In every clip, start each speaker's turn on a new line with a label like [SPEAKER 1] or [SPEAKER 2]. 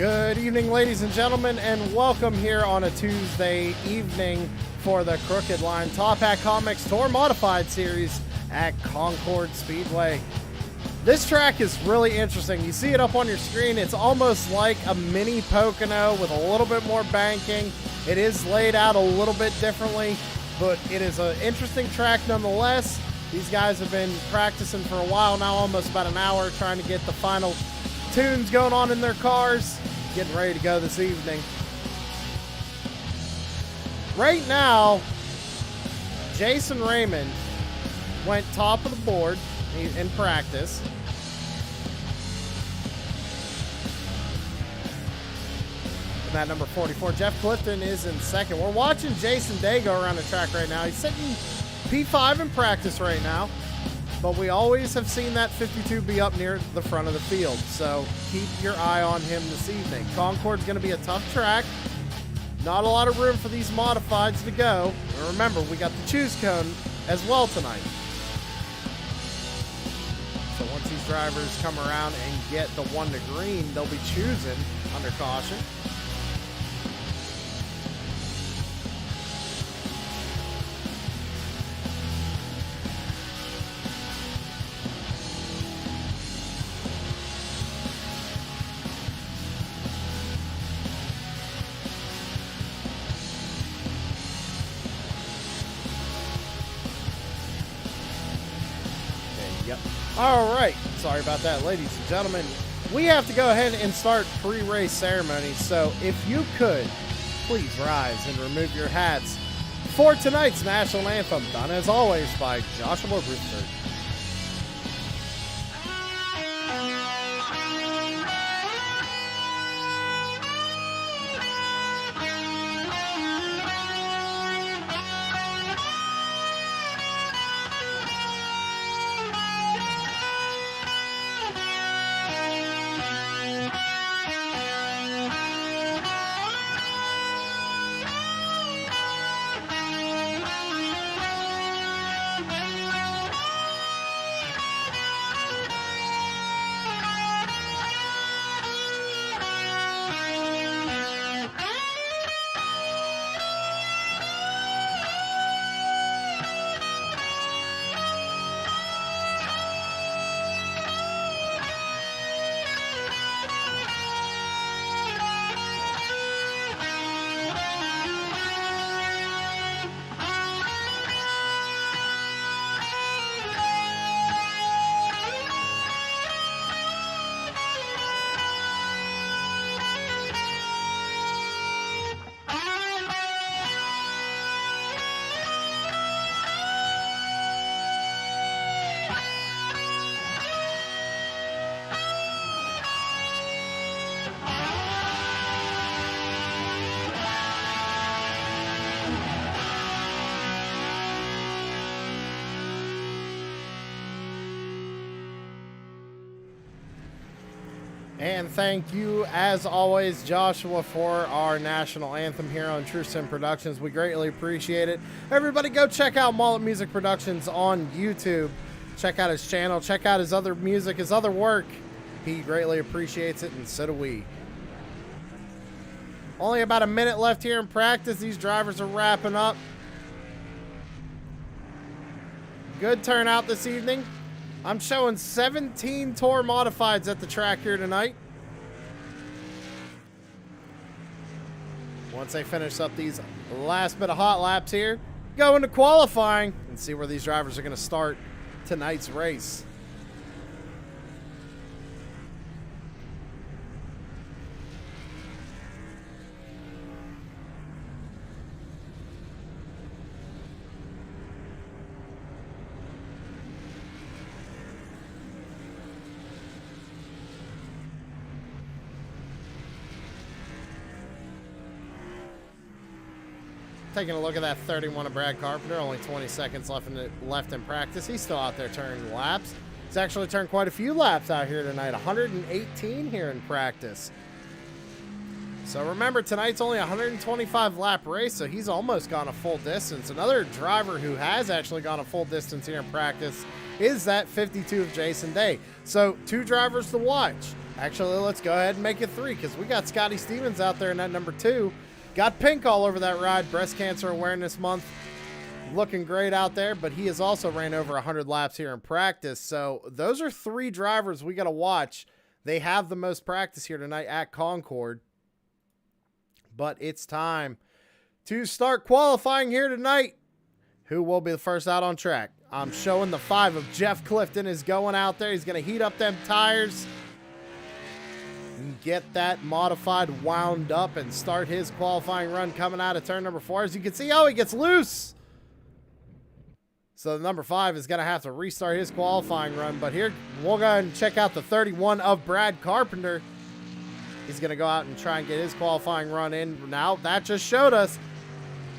[SPEAKER 1] Good evening, ladies and gentlemen, and welcome here on a Tuesday evening for the Crooked Line Top Hat Comics Tour Modified Series at Concord Speedway. This track is really interesting. You see it up on your screen. It's almost like a mini Pocono with a little bit more banking. It is laid out a little bit differently, but it is an interesting track nonetheless. These guys have been practicing for a while now, almost about an hour, trying to get the final tunes going on in their cars, getting ready to go this evening. Right now, Jason Raymond went top of the board in practice. And that number 44, Jeff Clifton, is in second. We're watching Jason Day go around the track right now. He's sitting P5 in practice right now, but we always have seen that 52 be up near the front of the field, so keep your eye on him this evening. Concord's going to be a tough track. Not a lot of room for these modifieds to go. And remember, we got the choose cone as well tonight. So once these drivers come around and get the one to green, they'll be choosing under caution. All right, sorry about that, ladies and gentlemen. We have to go ahead and start pre-race ceremony, so if you could, please rise and remove your hats for tonight's national anthem, done as always by Joshua Brewster. And thank you, as always, Joshua, for our national anthem here on True Sim Productions. We greatly appreciate it. Everybody go check out Mullet Music Productions on YouTube. Check out his channel. Check out his other music, his other work. He greatly appreciates it, and so do we. Only about a minute left here in practice. These drivers are wrapping up. Good turnout this evening. I'm showing 17 tour modifieds at the track here tonight. Once they finish up these last bit of hot laps here, go into qualifying and see where these drivers are going to start tonight's race. Taking a look at that 31 of Brad Carpenter, only 20 seconds left in practice. He's still out there turning laps. He's actually turned quite a few laps out here tonight, 118 here in practice. So remember, tonight's only a 125 lap race, so he's almost gone a full distance. Another driver who has actually gone a full distance here in practice is that 52 of Jason Day. So two drivers to watch. Actually, let's go ahead and make it 3 because we got Scotty Stevens out there in that number 2. Got pink all over that ride. Breast Cancer Awareness Month. Looking great out there, but he has also ran over 100 laps here in practice. So those are 3 drivers we got to watch. They have the most practice here tonight at Concord. But it's time to start qualifying here tonight. Who will be the first out on track? I'm showing the 5 of Jeff Clifton is going out there. He's going to heat up them tires and get that modified wound up and start his qualifying run coming out of turn number 4. As you can see, oh, he gets loose. So the number 5 is going to have to restart his qualifying run. But here, we'll go ahead and check out the 31 of Brad Carpenter. He's going to go out and try and get his qualifying run in. Now, that just showed us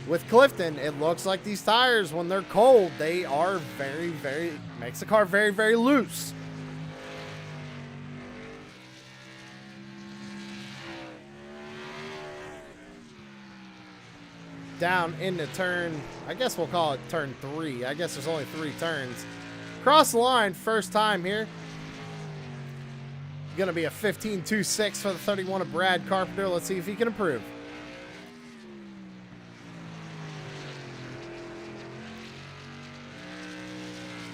[SPEAKER 1] with Clifton, it looks like these tires, when they're cold, they are makes the car very, very loose. Down into turn, I guess we'll call it turn 3. I guess there's only 3 turns. Cross the line, first time here. Going to be a 15.26 for the 31 of Brad Carpenter. Let's see if he can improve.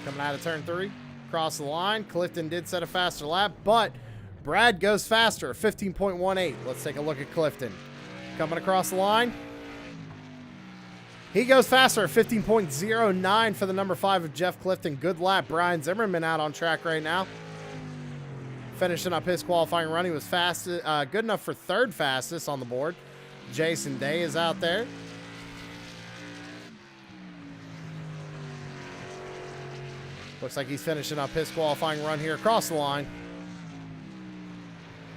[SPEAKER 1] Coming out of turn 3, cross the line. Clifton did set a faster lap, but Brad goes faster, 15.18. Let's take a look at Clifton. Coming across the line. He goes faster at 15.09 for the number 5 of Jeff Clifton. Good lap. Brian Zimmerman out on track right now. Finishing up his qualifying run. He was fast, good enough for 3rd fastest on the board. Jason Day is out there. Looks like he's finishing up his qualifying run here across the line.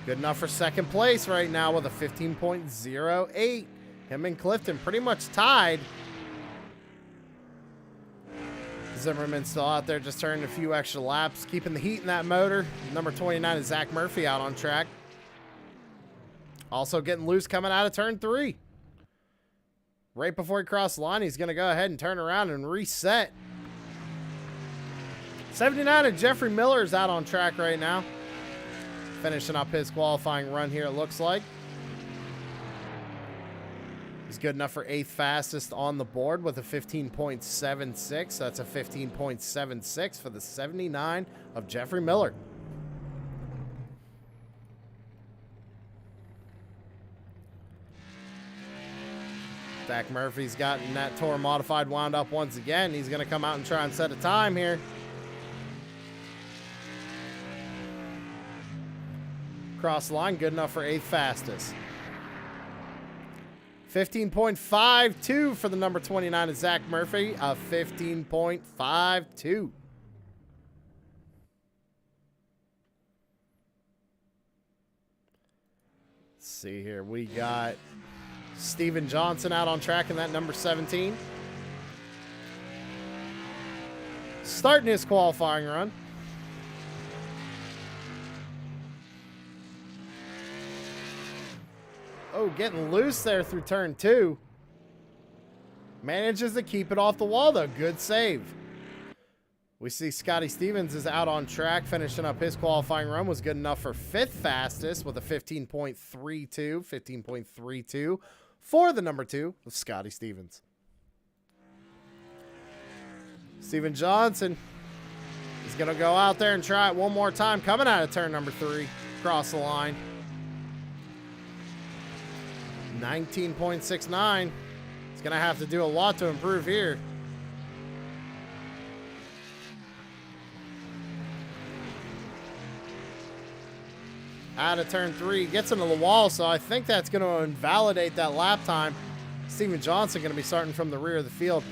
[SPEAKER 1] Good enough for 2nd place right now with a 15.08. Him and Clifton pretty much tied. Zimmerman still out there just turning a few extra laps, keeping the heat in that motor. Number 29 is Zach Murphy out on track. Also getting loose coming out of turn 3. Right before he crossed the line, he's going to go ahead and turn around and reset. 79 of Jeffrey Miller is out on track right now. Finishing up his qualifying run here, it looks like. He's good enough for 8th fastest on the board with a 15.76. That's a 15.76 for the 79 of Jeffrey Miller. Zach Murphy's gotten that Toro modified wound up once again. He's going to come out and try and set a time here. Cross the line, good enough for 8th fastest. 15.52 for the number 29 of Zach Murphy, a 15.52. Let's see here. We got Steven Johnson out on track in that number 17. Starting his qualifying run. Oh, getting loose there through turn 2. Manages to keep it off the wall, though. Good save. We see Scotty Stevens is out on track, finishing up his qualifying run. Was good enough for 5th fastest with a 15.32. 15.32 for the number 2 of Scotty Stevens. Steven Johnson is going to go out there and try it one more time. Coming out of turn number 3. Cross the line. 19.69. He's going to have to do a lot to improve here. Out of turn 3. Gets into the wall, so I think that's going to invalidate that lap time. Steven Johnson going to be starting from the rear of the field.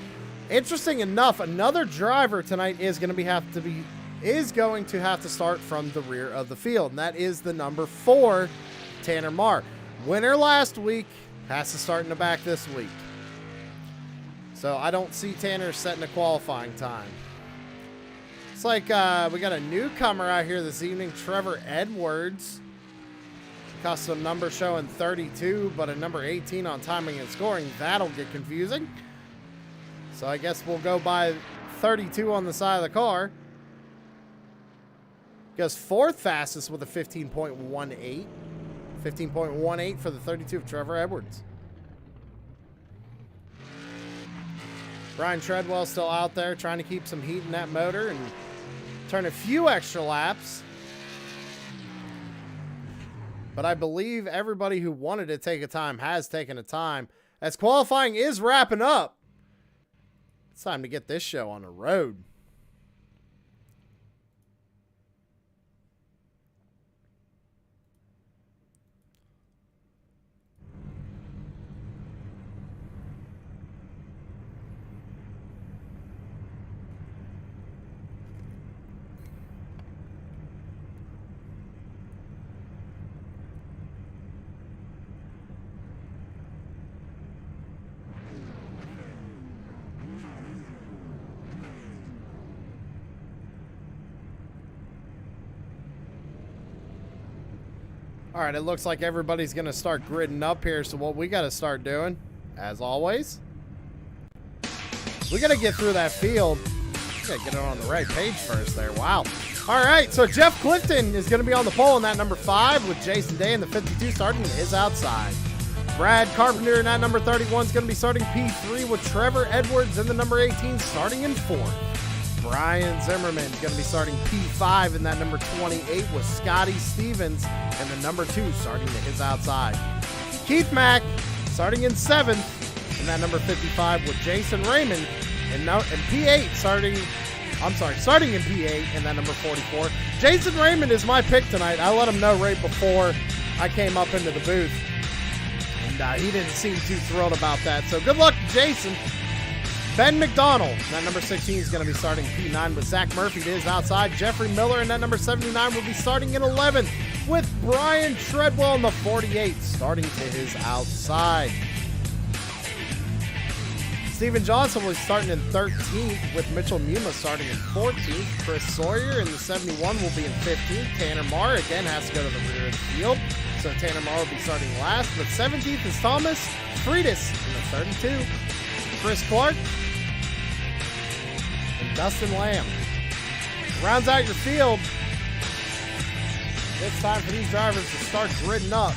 [SPEAKER 1] Interesting enough, another driver tonight is going to have to start from the rear of the field, and that is the number 4, Tanner Marr. Winner last week, has to start in the back this week. So I don't see Tanner setting a qualifying time. It's like we got a newcomer out here this evening, Trevor Edwards. Custom number showing 32, but a number 18 on timing and scoring. That'll get confusing. So I guess we'll go by 32 on the side of the car. Goes fourth fastest with a 15.18. 15.18 for the 32 of Trevor Edwards. Brian Treadwell still out there trying to keep some heat in that motor and turn a few extra laps. But I believe everybody who wanted to take a time has taken a time, as qualifying is wrapping up. It's time to get this show on the road. All right, it looks like everybody's going to start gridding up here. So what we got to start doing, as always, we got to get through that field. We got to get it on the right page first there. Wow. All right, so Jeff Clifton is going to be on the pole in that number 5 with Jason Day in the 52 starting his outside. Brad Carpenter in that number 31 is going to be starting P3 with Trevor Edwards in the number 18 starting in 4th. Brian Zimmerman is going to be starting P5 in that number 28 with Scotty Stevens and the number 2 starting to his outside. Keith Mack starting in 7th in that number 55 with Jason Raymond and P8 starting in P8 in that number 44. Jason Raymond is my pick tonight. I let him know right before I came up into the booth. And he didn't seem too thrilled about that. So good luck to Jason. Ben McDonald, that number 16 is going to be starting P9 with Zach Murphy to his outside. Jeffrey Miller in that number 79 will be starting in 11th with Brian Treadwell in the 48 starting to his outside. Stephen Johnson will be starting in 13th with Mitchell Muma starting in 14th. Chris Sawyer in the 71 will be in 15th. Tanner Marr again has to go to the rear of the field, so Tanner Marr will be starting last. But 17th is Thomas Freitas in the 32. Chris Clark and Dustin Lamb. Rounds out your field. It's time for these drivers to start gridding up.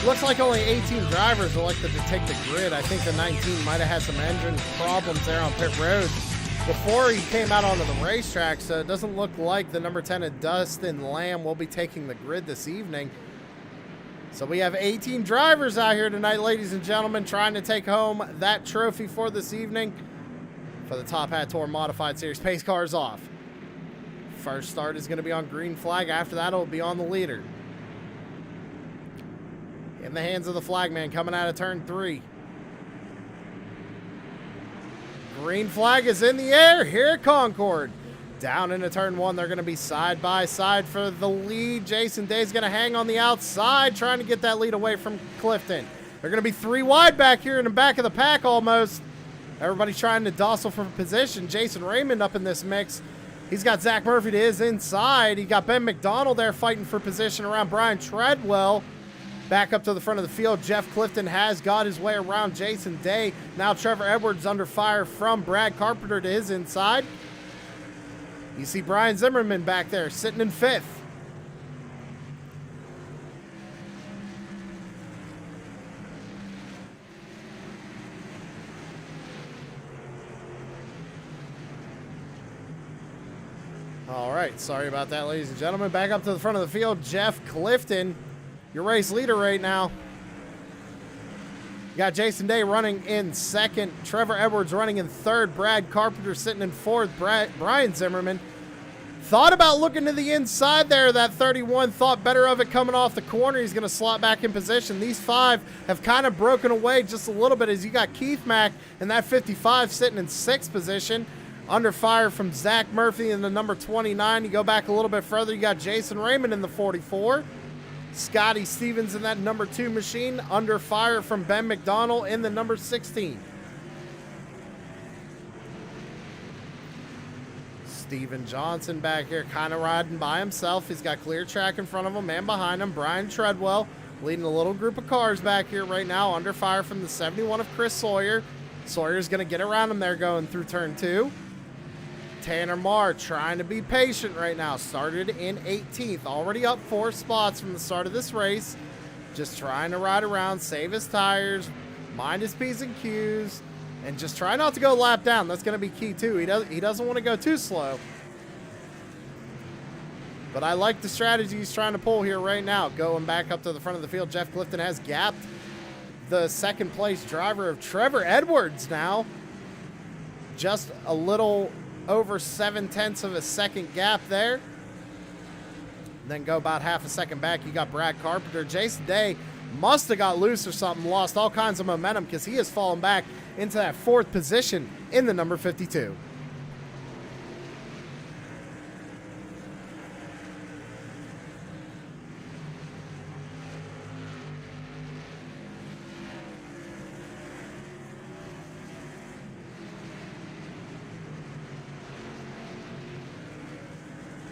[SPEAKER 1] Looks like only 18 drivers elected to take the grid. I think the 19 might have had some engine problems there on pit road before he came out onto the racetrack, so it doesn't look like the number 10 of Dustin Lamb will be taking the grid this evening. So we have 18 drivers out here tonight, ladies and gentlemen, trying to take home that trophy for this evening for the Top Hat Tour Modified Series. Pace car is off. First start is going to be on green flag. After that, it will be on the leader. In the hands of the flagman coming out of turn 3. Green flag is in the air here at Concord. Down into turn 1, they're going to be side by side for the lead. Jason Day's going to hang on the outside, trying to get that lead away from Clifton. They're going to be 3 wide back here in the back of the pack almost. Everybody's trying to dossel for position. Jason Raymond up in this mix. He's got Zach Murphy to his inside. He got Ben McDonald there fighting for position around Brian Treadwell. Back up to the front of the field, Jeff Clifton has got his way around Jason Day. Now Trevor Edwards under fire from Brad Carpenter to his inside. You see Brian Zimmerman back there sitting in 5th. All right, sorry about that, ladies and gentlemen. Back up to the front of the field, Jeff Clifton, your race leader right now. You got Jason Day running in 2nd. Trevor Edwards running in 3rd. Brad Carpenter sitting in 4th. Brian Zimmerman Thought about looking to the inside there. That 31 thought better of it coming off the corner. He's going to slot back in position. These 5 have kind of broken away just a little bit as you got Keith Mack and that 55 sitting in 6th position. Under fire from Zach Murphy in the number 29. You go back a little bit further, you got Jason Raymond in the 44. Scotty Stevens in that number 2 machine. Under fire from Ben McDonald in the number 16. Steven Johnson back here kind of riding by himself. He's got clear track in front of him and behind him. Brian Treadwell leading a little group of cars back here right now. Under fire from the 71 of Chris Sawyer. Sawyer's going to get around him there going through turn 2. Tanner Marr trying to be patient right now. Started in 18th. Already up 4 spots from the start of this race. Just trying to ride around, save his tires, mind his P's and Q's. And just try not to go lap down. That's going to be key too. He doesn't want to go too slow. But I like the strategy he's trying to pull here right now. Going back up to the front of the field, Jeff Clifton has gapped the second place driver of Trevor Edwards now. Just a little over 7/10 of a second gap there. Then go about half a second back. You got Brad Carpenter. Jason Day must have got loose or something, lost all kinds of momentum because he has fallen back into that 4th position in the number 52.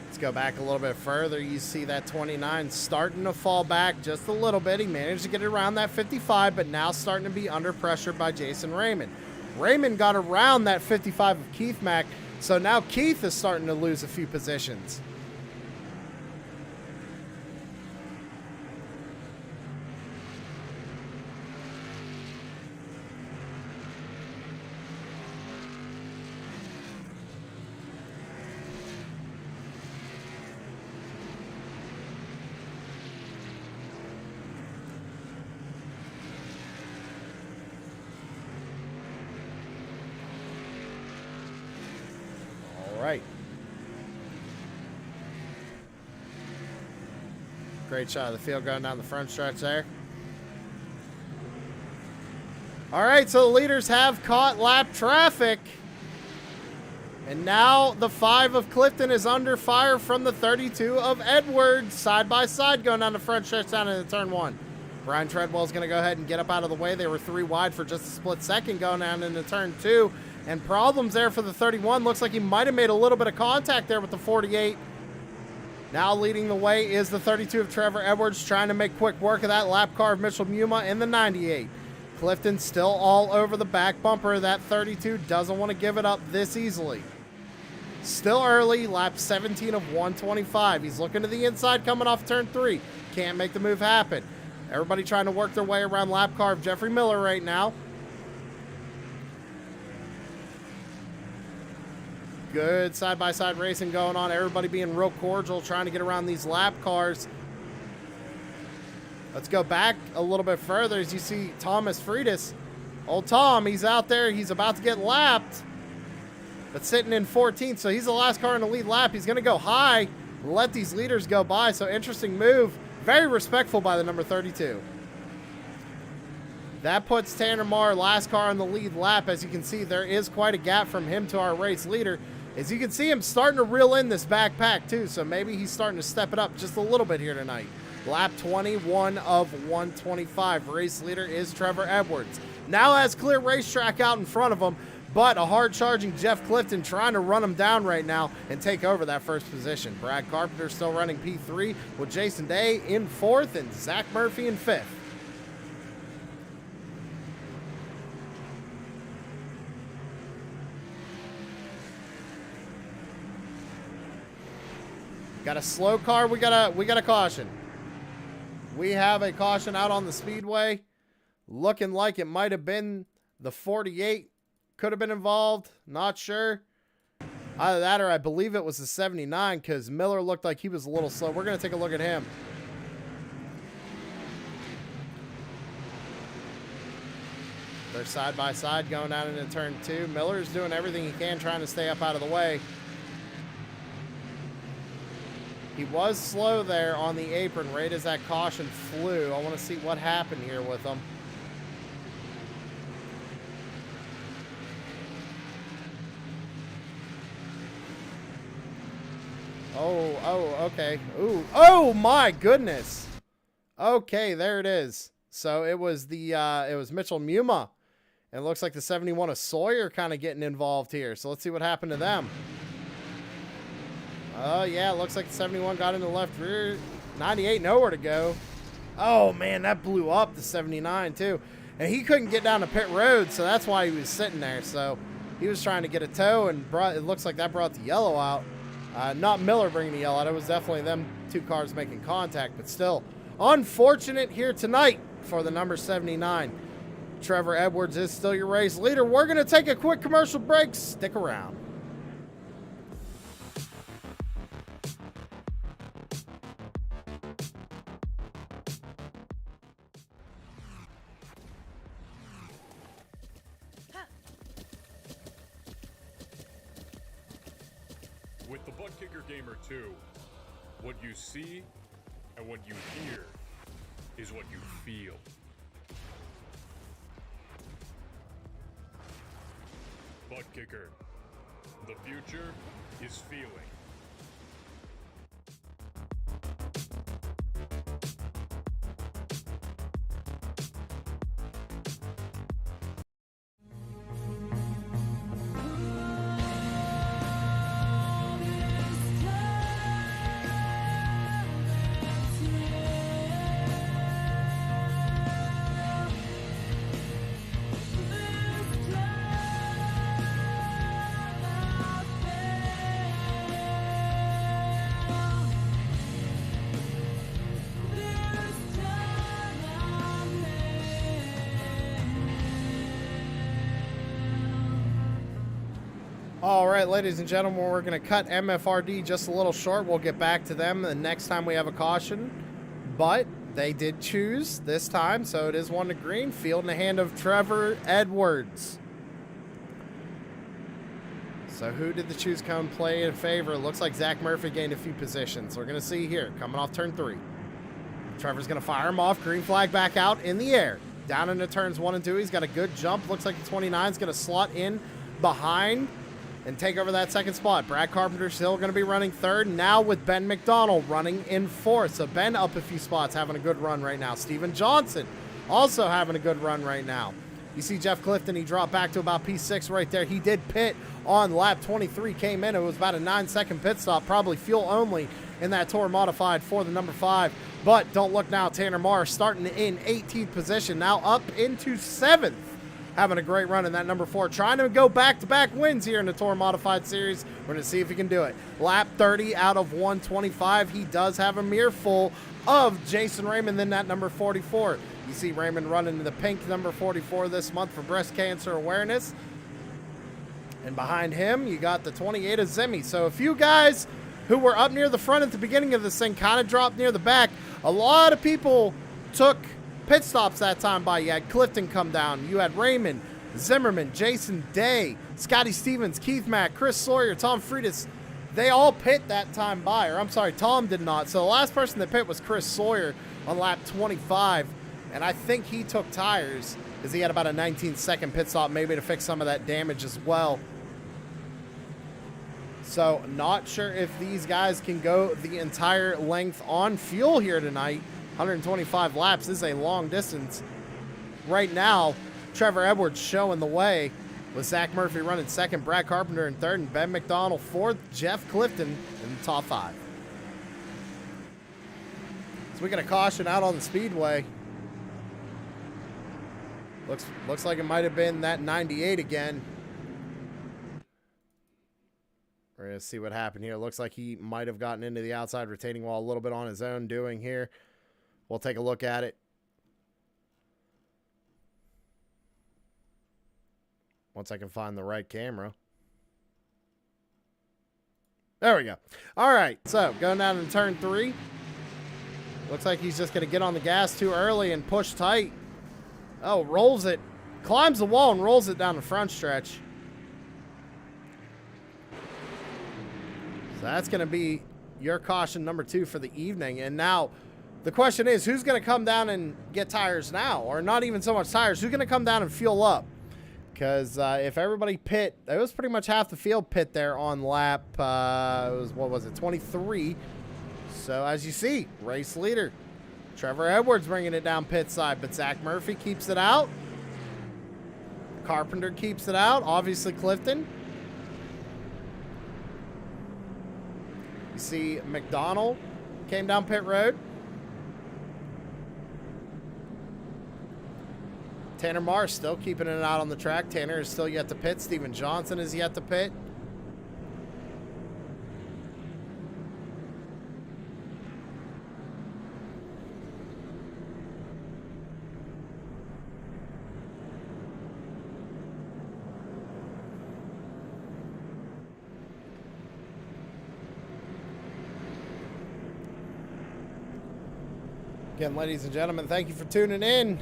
[SPEAKER 1] Let's go back a little bit further. You see that 29 starting to fall back just a little bit. He managed to get it around that 55, but now starting to be under pressure by Jason Raymond. Raymond got around that 55 of Keith Mack, so now Keith is starting to lose a few positions. Right. Great shot of the field going down the front stretch there. All right, so the leaders have caught lap traffic. And now the 5 of Clifton is under fire from the 32 of Edwards. Side by side going down the front stretch down into turn 1. Brian Treadwell is going to go ahead and get up out of the way. They were 3 wide for just a split second going down into turn 2. And problems there for the 31. Looks like he might have made a little bit of contact there with the 48. Now leading the way is the 32 of Trevor Edwards, trying to make quick work of that lap car of Mitchell Muma in the 98. Clifton still all over the back bumper. That 32 doesn't want to give it up this easily. Still early, lap 17 of 125. He's looking to the inside coming off turn 3. Can't make the move happen. Everybody trying to work their way around lap car of Jeffrey Miller right now. Good side-by-side racing going on. Everybody being real cordial, trying to get around these lap cars. Let's go back a little bit further as you see Thomas Freitas. Old Tom, he's out there. He's about to get lapped, but sitting in 14th, so he's the last car in the lead lap. He's going to go high, let these leaders go by. So interesting move. Very respectful by the number 32. That puts Tanner Marr, last car on the lead lap. As you can see, there is quite a gap from him to our race leader. As you can see, him starting to reel in this backpack too, so maybe he's starting to step it up just a little bit here tonight. Lap 21 of 125. Race leader is Trevor Edwards. Now has clear racetrack out in front of him, but a hard-charging Jeff Clifton trying to run him down right now and take over that first position. Brad Carpenter still running P3 with Jason Day in 4th and Zach Murphy in 5th. Got a slow car. We got a caution. We have a caution out on the speedway. Looking like it might have been the 48. Could have been involved. Not sure. Either that or I believe it was the 79 because Miller looked like he was a little slow. We're going to take a look at him. They're side by side going down into turn 2. Miller's doing everything he can trying to stay up out of the way. He was slow there on the apron right as that caution flew. I want to see what happened here with him. Oh, okay. Ooh, oh my goodness. Okay, there it is. So it was it was Mitchell Muma. And it looks like the 71 of Sawyer kind of getting involved here. So let's see what happened to them. Oh, yeah, it looks like the 71 got into the left rear. 98, nowhere to go. Oh, man, that blew up the 79, too. And he couldn't get down to pit road, so that's why he was sitting there. So he was trying to get a tow, and it looks like that brought the yellow out. Not Miller bringing the yellow out. It was definitely them two cars making contact, but still unfortunate here tonight for the number 79. Trevor Edwards is still your race leader. We're going to take a quick commercial break. Stick around.
[SPEAKER 2] With the Butt Kicker Gamer 2, what you see and what you hear is what you feel. Butt Kicker. The future is feeling.
[SPEAKER 1] All right, ladies and gentlemen, we're going to cut MFRD just a little short. We'll get back to them the next time we have a caution. But they did choose this time, so it is 1 to green. Field in the hand of Trevor Edwards. So who did the choose come play in favor? It looks like Zach Murphy gained a few positions. We're going to see here, coming off turn 3. Trevor's going to fire him off. Green flag back out in the air. Down into turns 1 and 2. He's got a good jump. Looks like the 29 is going to slot in behind and take over that second spot. Brad Carpenter still going to be running third. Now with Ben McDonald running in fourth. So Ben up a few spots, having a good run right now. Steven Johnson also having a good run right now. You see Jeff Clifton, he dropped back to about P6 right there. He did pit on lap 23, came in. It was about a 9-second pit stop, probably fuel only in that Tour Modified for the number 5. But don't look now, Tanner Marr starting in 18th position, now up into 7th. Having a great run in that number 4. Trying to go back-to-back wins here in the Tour Modified Series. We're going to see if he can do it. Lap 30 out of 125. He does have a mirror full of Jason Raymond in that number 44. You see Raymond running the pink number 44 this month for breast cancer awareness. And behind him, you got the 28 of Zemi. So a few guys who were up near the front at the beginning of this thing kind of dropped near the back. A lot of people took pit stops that time by. You had Clifton come down. You had Raymond, Zimmerman, Jason Day, Scotty Stevens, Keith Mack, Chris Sawyer, Tom Freitas. They all pit that time by. Or I'm sorry, Tom did not. So the last person that pit was Chris Sawyer on lap 25. And I think he took tires because he had about a 19-second pit stop maybe to fix some of that damage as well. So not sure if these guys can go the entire length on fuel here tonight. 125 laps is a long distance. Right now, Trevor Edwards showing the way with Zach Murphy running second, Brad Carpenter in third, and Ben McDonald fourth, Jeff Clifton in the top 5. So we got a caution out on the speedway. Looks like it might have been that 98 again. We're going to see what happened here. Looks like he might have gotten into the outside retaining wall a little bit on his own doing here. We'll take a look at it. Once I can find the right camera. There we go. All right, so going down to turn 3. Looks like he's just going to get on the gas too early and push tight. Oh, rolls it. Climbs the wall and rolls it down the front stretch. So that's going to be your caution number 2 for the evening. And now the question is, who's going to come down and get tires now? Or not even so much tires. Who's going to come down and fuel up? Because if everybody pit, it was pretty much half the field pit there on lap, it was, what was it, 23. So as you see, race leader Trevor Edwards bringing it down pit side, but Zach Murphy keeps it out. Carpenter keeps it out. Obviously Clifton. You see McDonald came down pit road. Tanner Marr still keeping it out on the track. Tanner is still yet to pit. Steven Johnson is yet to pit. Again, ladies and gentlemen, thank you for tuning in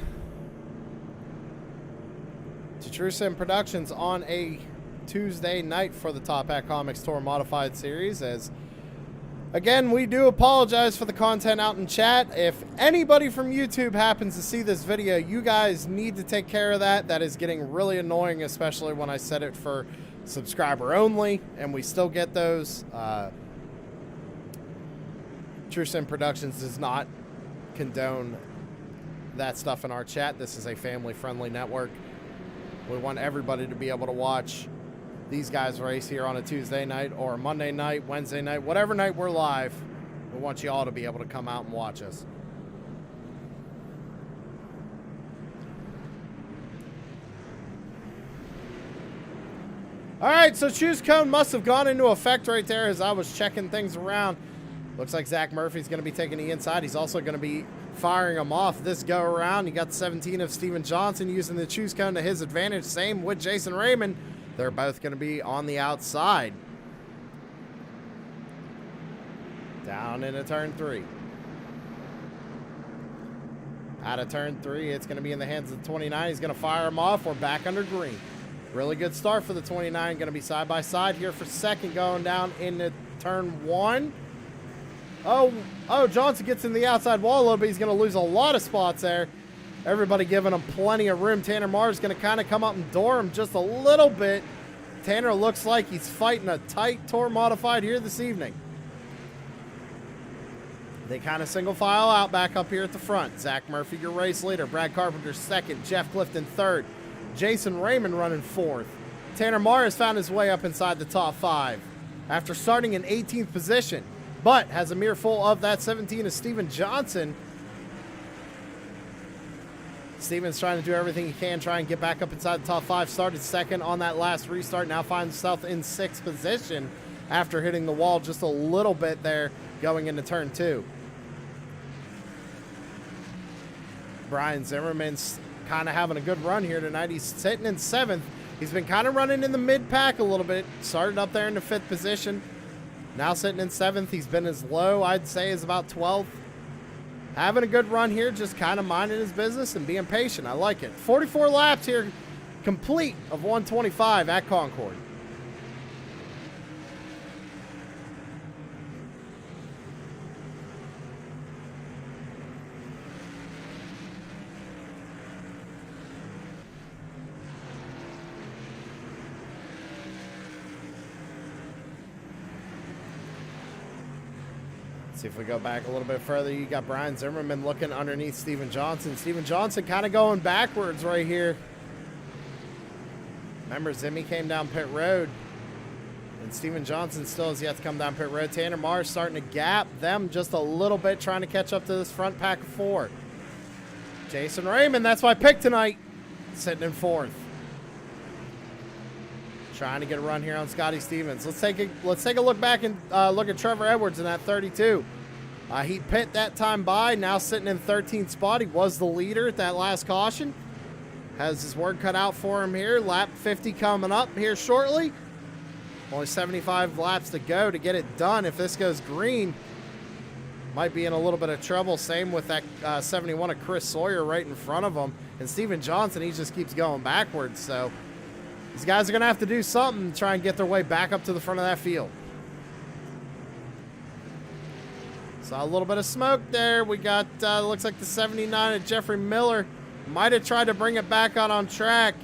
[SPEAKER 1] to True Sim Productions on a Tuesday night for the Top Hat Comics Tour Modified Series. As again, we do apologize for the content out in chat. If anybody from YouTube happens to see this video, you guys need to take care of that. That is getting really annoying, especially when I set it for subscriber only, and we still get those. True Sim Productions does not condone that stuff in our chat. This is a family-friendly network. We want everybody to be able to watch these guys race here on a Tuesday night or Monday night, Wednesday night, whatever night we're live. We want you all to be able to come out and watch us. All right, so choose cone must have gone into effect right there as I was checking things around. Looks like Zach Murphy's going to be taking the inside. He's also going to be firing them off this go around. You got the 17 of Steven Johnson using the choose cone to his advantage. Same with Jason Raymond. They're both going to be on the outside. Down into turn 3. Out of turn 3, it's going to be in the hands of the 29. He's going to fire him off. We're back under green. Really good start for the 29. Going to be side by side here for second, going down into turn 1. Oh, Johnson gets in the outside wall a little bit. He's going to lose a lot of spots there. Everybody giving him plenty of room. Tanner Marr is going to kind of come up and door him just a little bit. Tanner looks like he's fighting a tight Tour Modified here this evening. They kind of single file out back up here at the front. Zach Murphy, your race leader. Brad Carpenter second. Jeff Clifton third. Jason Raymond running fourth. Tanner Marr has found his way up inside the top 5 after starting in 18th position, but has a mirror full of that 17 of Steven Johnson. Steven's trying to do everything he can, try and get back up inside the top 5. Started second on that last restart. Now finds himself in 6th position after hitting the wall just a little bit there going into turn 2. Brian Zimmerman's kind of having a good run here tonight. He's sitting in 7th. He's been kind of running in the mid-pack a little bit. Started up there in the 5th position. Now sitting in 7th. He's been as low, I'd say, as about 12th. Having a good run here, just kind of minding his business and being patient. I like it. 44 laps here, complete of 125 at Concord. See if we go back a little bit further. You got Brian Zimmerman looking underneath Steven Johnson. Steven Johnson kind of going backwards right here. Remember, Zimmy came down pit road, and Steven Johnson still has yet to come down pit road. Tanner Marr starting to gap them just a little bit, trying to catch up to this front pack of 4. Jason Raymond, that's my pick tonight, sitting in 4th. Trying to get a run here on Scotty Stevens. Let's take a look back and look at Trevor Edwards in that 32. He pit that time by, now sitting in 13th spot. He was the leader at that last caution. Has his work cut out for him here. Lap 50 coming up here shortly. Only 75 laps to go to get it done. If this goes green, might be in a little bit of trouble. Same with that 71 of Chris Sawyer right in front of him. And Steven Johnson, he just keeps going backwards. So these guys are going to have to do something to try and get their way back up to the front of that field. Saw a little bit of smoke there. We got, looks like the 79 of Jeffrey Miller. Might have tried to bring it back out on track.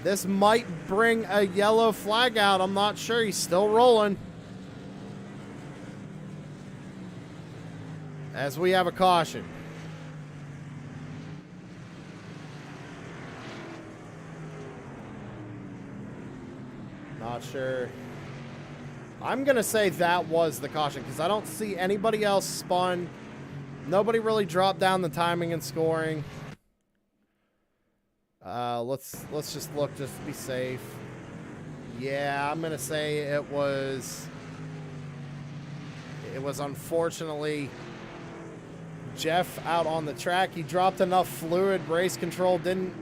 [SPEAKER 1] This might bring a yellow flag out. I'm not sure. He's still rolling. As we have a caution. Not sure. I'm going to say that was the caution because I don't see anybody else spun. Nobody really dropped down the timing and scoring. Let's just look just to be safe. Yeah, I'm going to say it was unfortunately Jeff out on the track. He dropped enough fluid. Race control didn't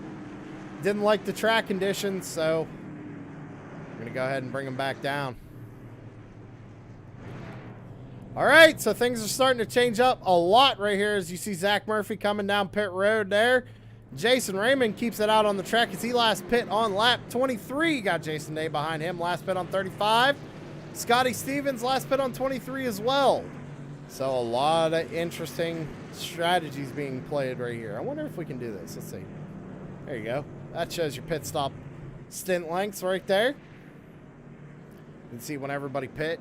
[SPEAKER 1] like the track conditions, so I'm going to go ahead and bring him back down. All right, so things are starting to change up a lot right here as you see Zach Murphy coming down pit road there. Jason Raymond keeps it out on the track as he last pit on lap 23. Got Jason Day behind him, last pit on 35. Scotty Stevens last pit on 23 as well. So a lot of interesting strategies being played right here. I wonder if we can do this. Let's see. There you go. That shows your pit stop stint lengths right there. You can see when everybody pit.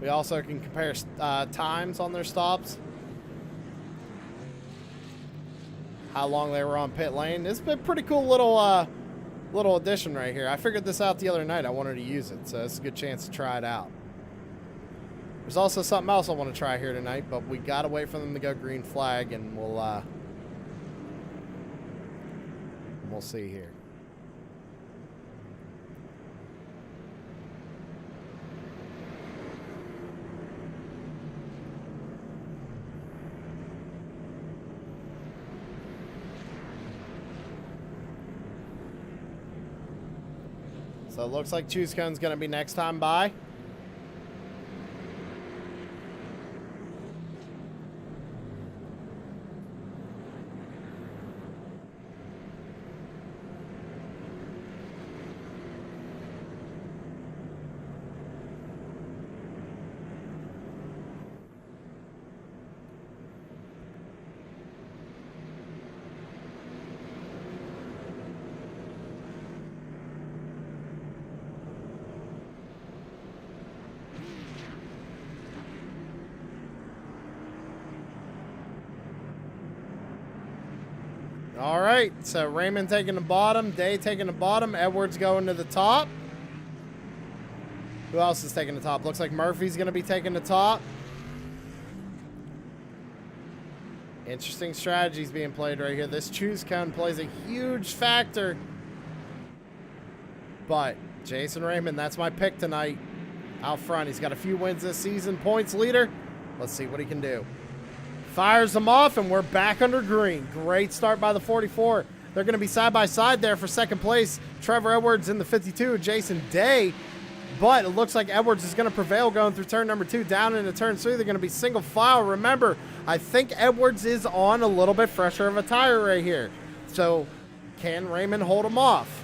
[SPEAKER 1] We also can compare times on their stops. How long they were on pit lane. It's been a pretty cool little addition right here. I figured this out the other night. I wanted to use it, so it's a good chance to try it out. There's also something else I want to try here tonight, but we got to wait for them to go green flag, and we'll see here. So it looks like Choose Cone's going to be next time by. All right, so Raymond taking the bottom, Day taking the bottom, Edwards going to the top. Who else is taking the top? Looks like Murphy's going to be taking the top. Interesting strategies being played right here. This Choose Cone plays a huge factor. But Jason Raymond, that's my pick tonight. Out front, he's got a few wins this season. Points leader. Let's see what he can do. Fires them off, and we're back under green. Great start by the 44. They're going to be side by side there for second place. Trevor Edwards in the 52, Jason Day. But it looks like Edwards is going to prevail going through turn number 2. Down into turn 3, they're going to be single file. Remember, I think Edwards is on a little bit fresher of a tire right here. So can Raymond hold him off?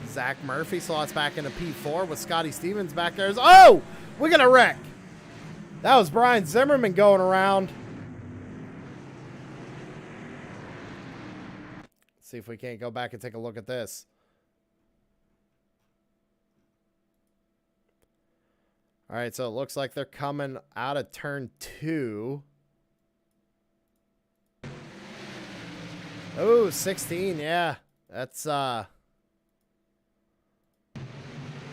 [SPEAKER 1] Zach Murphy slots back into P4 with Scotty Stevens back there. Oh, we got a wreck. That was Brian Zimmerman going around. Let's see if we can't go back and take a look at this. All right, so it looks like they're coming out of turn 2. Oh, 16, yeah. That's,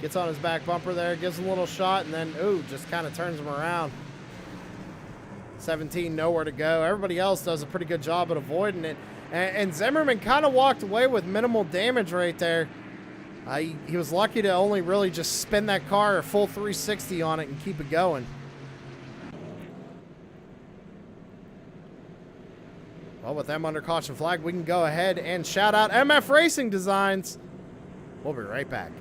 [SPEAKER 1] gets on his back bumper there, gives him a little shot, and then, ooh, just kind of turns him around. 17, nowhere to go. Everybody else does a pretty good job at avoiding it. And Zimmerman kind of walked away with minimal damage right there. He was lucky to only really just spin that car a full 360 on it and keep it going. Well, with them under caution flag, we can go ahead and shout out MF Racing Designs. We'll be right back.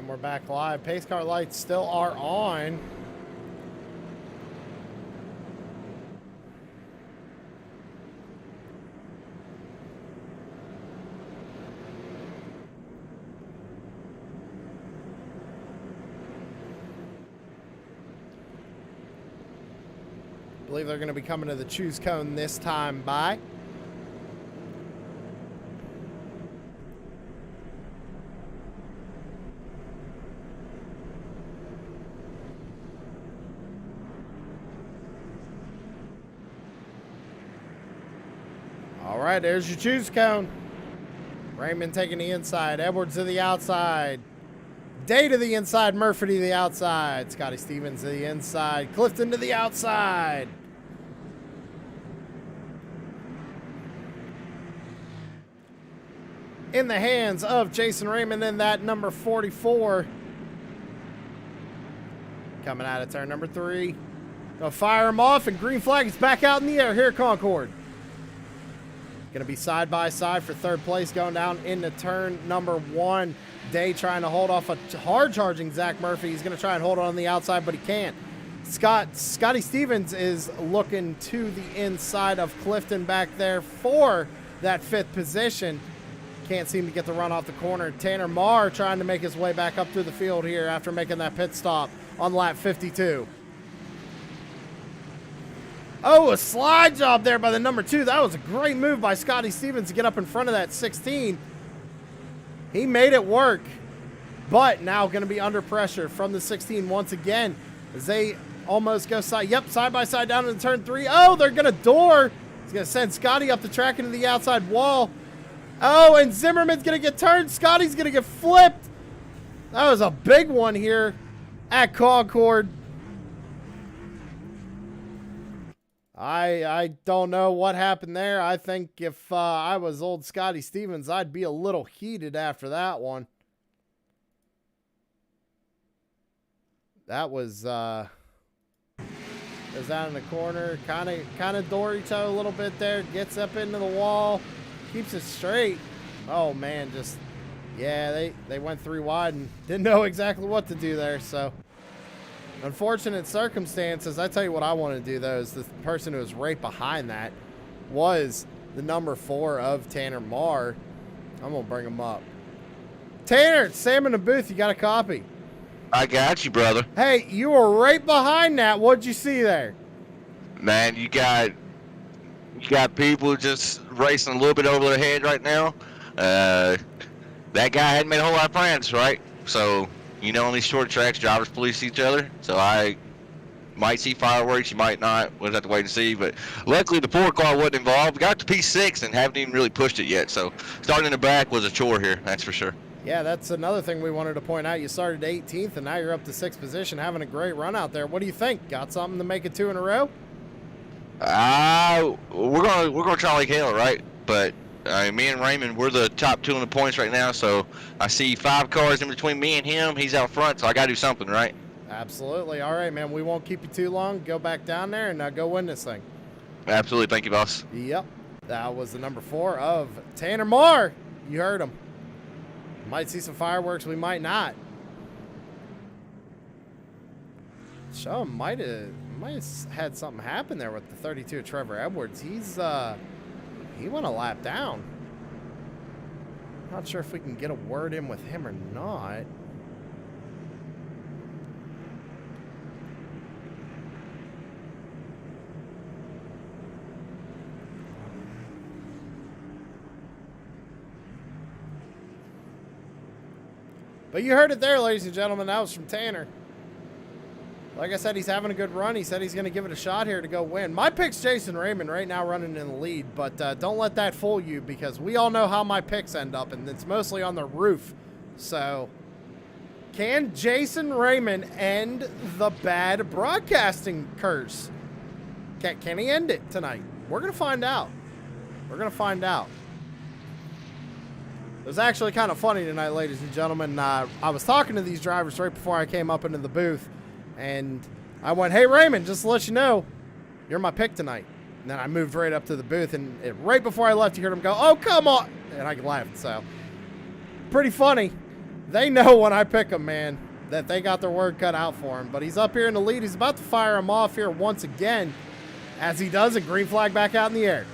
[SPEAKER 1] and we're back live. Pace car lights still are on. I believe they're going to be coming to the choose cone this time by. All right, there's your choose cone. Raymond taking the inside. Edwards to the outside. Day to the inside. Murphy to the outside. Scotty Stevens to the inside. Clifton to the outside. In the hands of Jason Raymond in that number 44. Coming out of turn number 3. Gonna fire him off, and green flag is back out in the air here at Concord. Gonna be side by side for third place going down into turn number 1. Day trying to hold off a hard charging Zach Murphy. He's gonna try and hold on the outside, but he can't. Scotty Stevens is looking to the inside of Clifton back there for that 5th position. Can't seem to get the run off the corner. Tanner Marr trying to make his way back up through the field here after making that pit stop on lap 52. Oh, a slide job there by the number 2. That was a great move by Scotty Stevens to get up in front of that 16. He made it work, but now going to be under pressure from the 16 once again as they almost go side by side down into turn 3. Oh, they're going to door. He's going to send Scotty up the track into the outside wall. Oh, and Zimmerman's going to get turned. Scotty's going to get flipped. That was a big one here at Concord. I don't know what happened there. I think if I was old Scotty Stevens, I'd be a little heated after that one. That was down in the corner, kind of door each other a little bit there, gets up into the wall, keeps it straight. Oh man, just yeah, they went 3 wide and didn't know exactly what to do there. So unfortunate circumstances. I tell you what I want to do though is the person who was right behind that was the number 4 of Tanner Marr. I'm gonna bring him up. Tanner, Sam in the booth, you got a copy?
[SPEAKER 3] I got you, brother.
[SPEAKER 1] Hey, you were right behind that. What'd you see there?
[SPEAKER 3] Man, you got people just racing a little bit over their head right now. That guy hadn't made a whole lot of friends, right? So, you know, on these short tracks, drivers police each other. So I might see fireworks, you might not. We'll have to wait and see. But luckily, the 4 car wasn't involved. We got to P6 and haven't even really pushed it yet. So starting in the back was a chore here, that's for sure.
[SPEAKER 1] Yeah, that's another thing we wanted to point out. You started 18th, and now you're up to 6th position, having a great run out there. What do you think? Got something to make it 2 in a row?
[SPEAKER 3] We're gonna try like hell, right? But me and Raymond, we're the top 2 in the points right now. So I see 5 cars in between me and him. He's out front, so I gotta do something, right?
[SPEAKER 1] Absolutely. All right, man. We won't keep you too long. Go back down there and go win this thing.
[SPEAKER 3] Absolutely. Thank you, boss.
[SPEAKER 1] Yep. That was the number 4 of Tanner Marr. You heard him. Might see some fireworks. We might not. Show him might have had something happen there with the 32 of Trevor Edwards. He went a lap down. Not sure if we can get a word in with him or not. But you heard it there, ladies and gentlemen. That was from Tanner. Like I said, he's having a good run. He said he's going to give it a shot here to go win. My pick's Jason Raymond right now running in the lead, but don't let that fool you because we all know how my picks end up, and it's mostly on the roof. So, can Jason Raymond end the bad broadcasting curse? Can he end it tonight? We're going to find out. We're going to find out. It was actually kind of funny tonight, ladies and gentlemen. I was talking to these drivers right before I came up into the booth, and I went, "Hey, Raymond, just to let you know, you're my pick tonight." And then I moved right up to the booth, and right before I left, you heard him go, "Oh, come on." And I laughed, so pretty funny They know when I pick them, man, that they got their work cut out for him. But he's up here in the lead. He's about to fire him off here once again. As he does, a green flag back out in the air.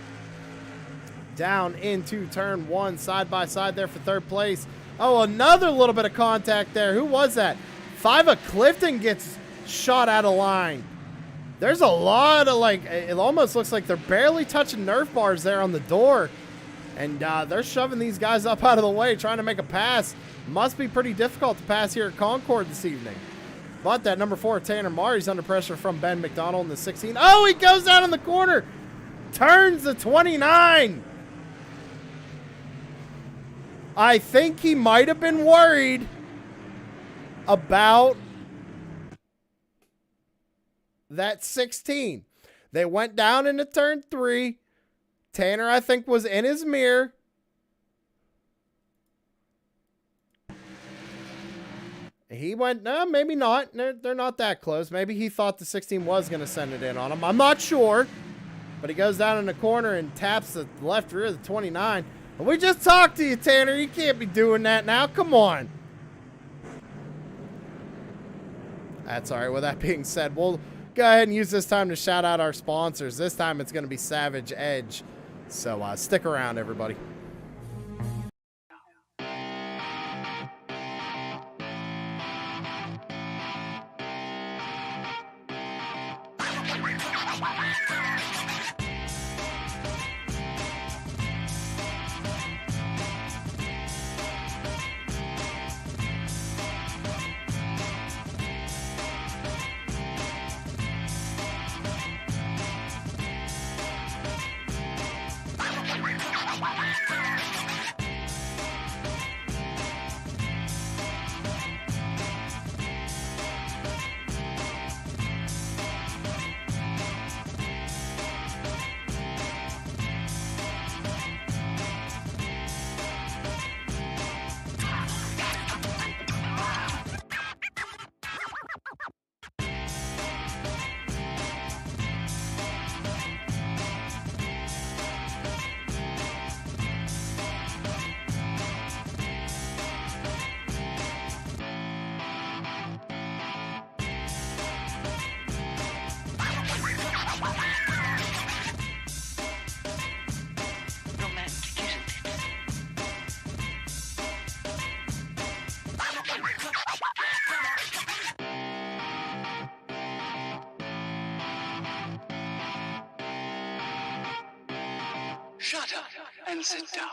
[SPEAKER 1] Down into turn 1, side by side there for third place. Oh, another little bit of contact there. Who was that? 5 of Clifton gets shot out of line. There's a lot of, like, it almost looks like they're barely touching Nerf bars there on the door. And they're shoving these guys up out of the way, trying to make a pass. Must be pretty difficult to pass here at Concord this evening. But that number 4, Tanner Marr, under pressure from Ben McDonald in the 16. Oh, he goes down in the corner. Turns the 29. I think he might have been worried about that 16. They went down into turn 3. Tanner, I think, was in his mirror. He went, no, maybe not. They're not that close. Maybe he thought the 16 was going to send it in on him. I'm not sure. But he goes down in the corner and taps the left rear of the 29. We just talked to you, Tanner. You can't be doing that now. Come on. That's all right. With that being said, we'll go ahead and use this time to shout out our sponsors. This time it's going to be Savage Edge. So stick around, everybody.
[SPEAKER 4] Shut up and sit down.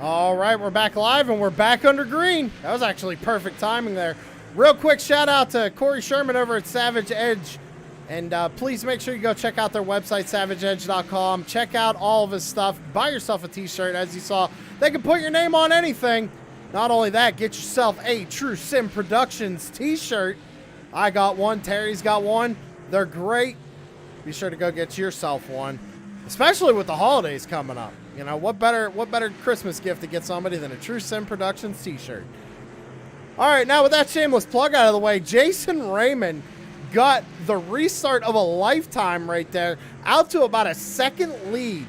[SPEAKER 1] All right, we're back live and we're back under green. That was actually perfect timing there. Real quick shout out to Corey Sherman over at Savage Edge. And please make sure you go check out their website, savageedge.com. Check out all of his stuff. Buy yourself a t-shirt. As you saw, they can put your name on anything. Not only that, get yourself a True Sim Productions t-shirt. I got one. Terry's got one. They're great. Be sure to go get yourself one, especially with the holidays coming up. You know, what better Christmas gift to get somebody than a True Sim Productions t-shirt? All right, now with that shameless plug out of the way, Jason Raymond got the restart of a lifetime right there, out to about a second lead.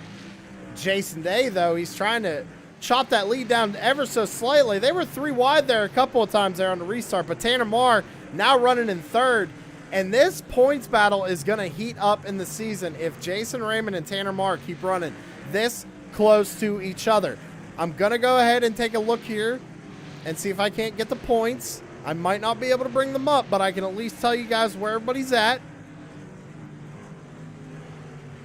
[SPEAKER 1] Jason Day, though, he's trying to chop that lead down ever so slightly. They were 3 wide there a couple of times there on the restart, but Tanner Marr now running in third. And this points battle is going to heat up in the season if Jason Raymond and Tanner Marr keep running this close to each other. I'm going to go ahead and take a look here and see if I can't get the points. I might not be able to bring them up, but I can at least tell you guys where everybody's at.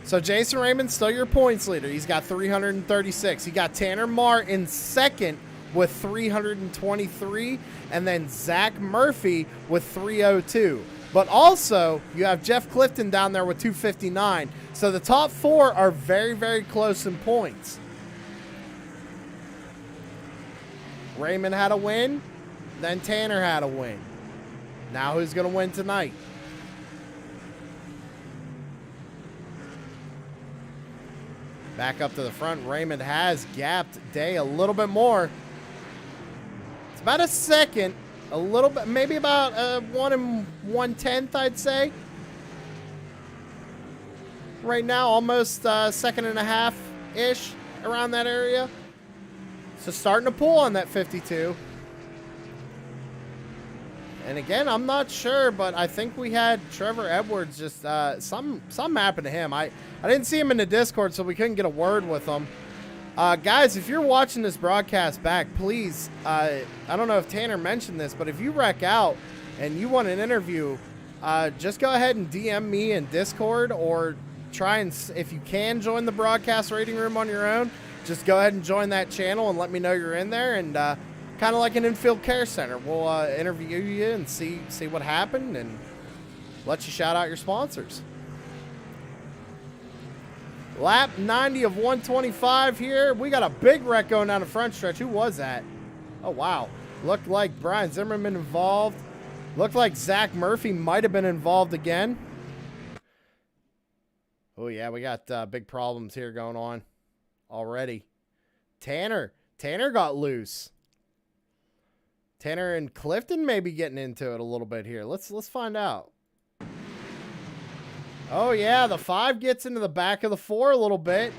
[SPEAKER 1] So Jason Raymond's still your points leader. He's got 336. He got Tanner Marr in second with 323, and then Zach Murphy with 302. But also, you have Jeff Clifton down there with 259. So the top 4 are very, very close in points. Raymond had a win. Then Tanner had a win. Now who's going to win tonight? Back up to the front. Raymond has gapped Day a little bit more. It's about a second. A little bit, maybe about 1 1/10, I'd say. Right now, almost second and a half-ish around that area. So starting to pull on that 52. And again, I'm not sure, but I think we had Trevor Edwards just, something happened to him. I didn't see him in the Discord, so we couldn't get a word with him. Guys, if you're watching this broadcast back, please, I don't know if Tanner mentioned this, but if you wreck out and you want an interview, just go ahead and DM me in Discord, or try and, if you can, join the broadcast rating room on your own. Just go ahead and join that channel and let me know you're in there, and kind of like an infield care center. We'll interview you and see what happened and let you shout out your sponsors. Lap 90 of 125 here. We got a big wreck going down the front stretch. Who was that? Oh, wow. Looked like Brian Zimmerman involved. Looked like Zach Murphy might have been involved again. Oh, yeah, we got big problems here going on already. Tanner got loose. Tanner and Clifton may be getting into it a little bit here. Let's find out. Oh, yeah, the 5 gets into the back of the 4 a little bit.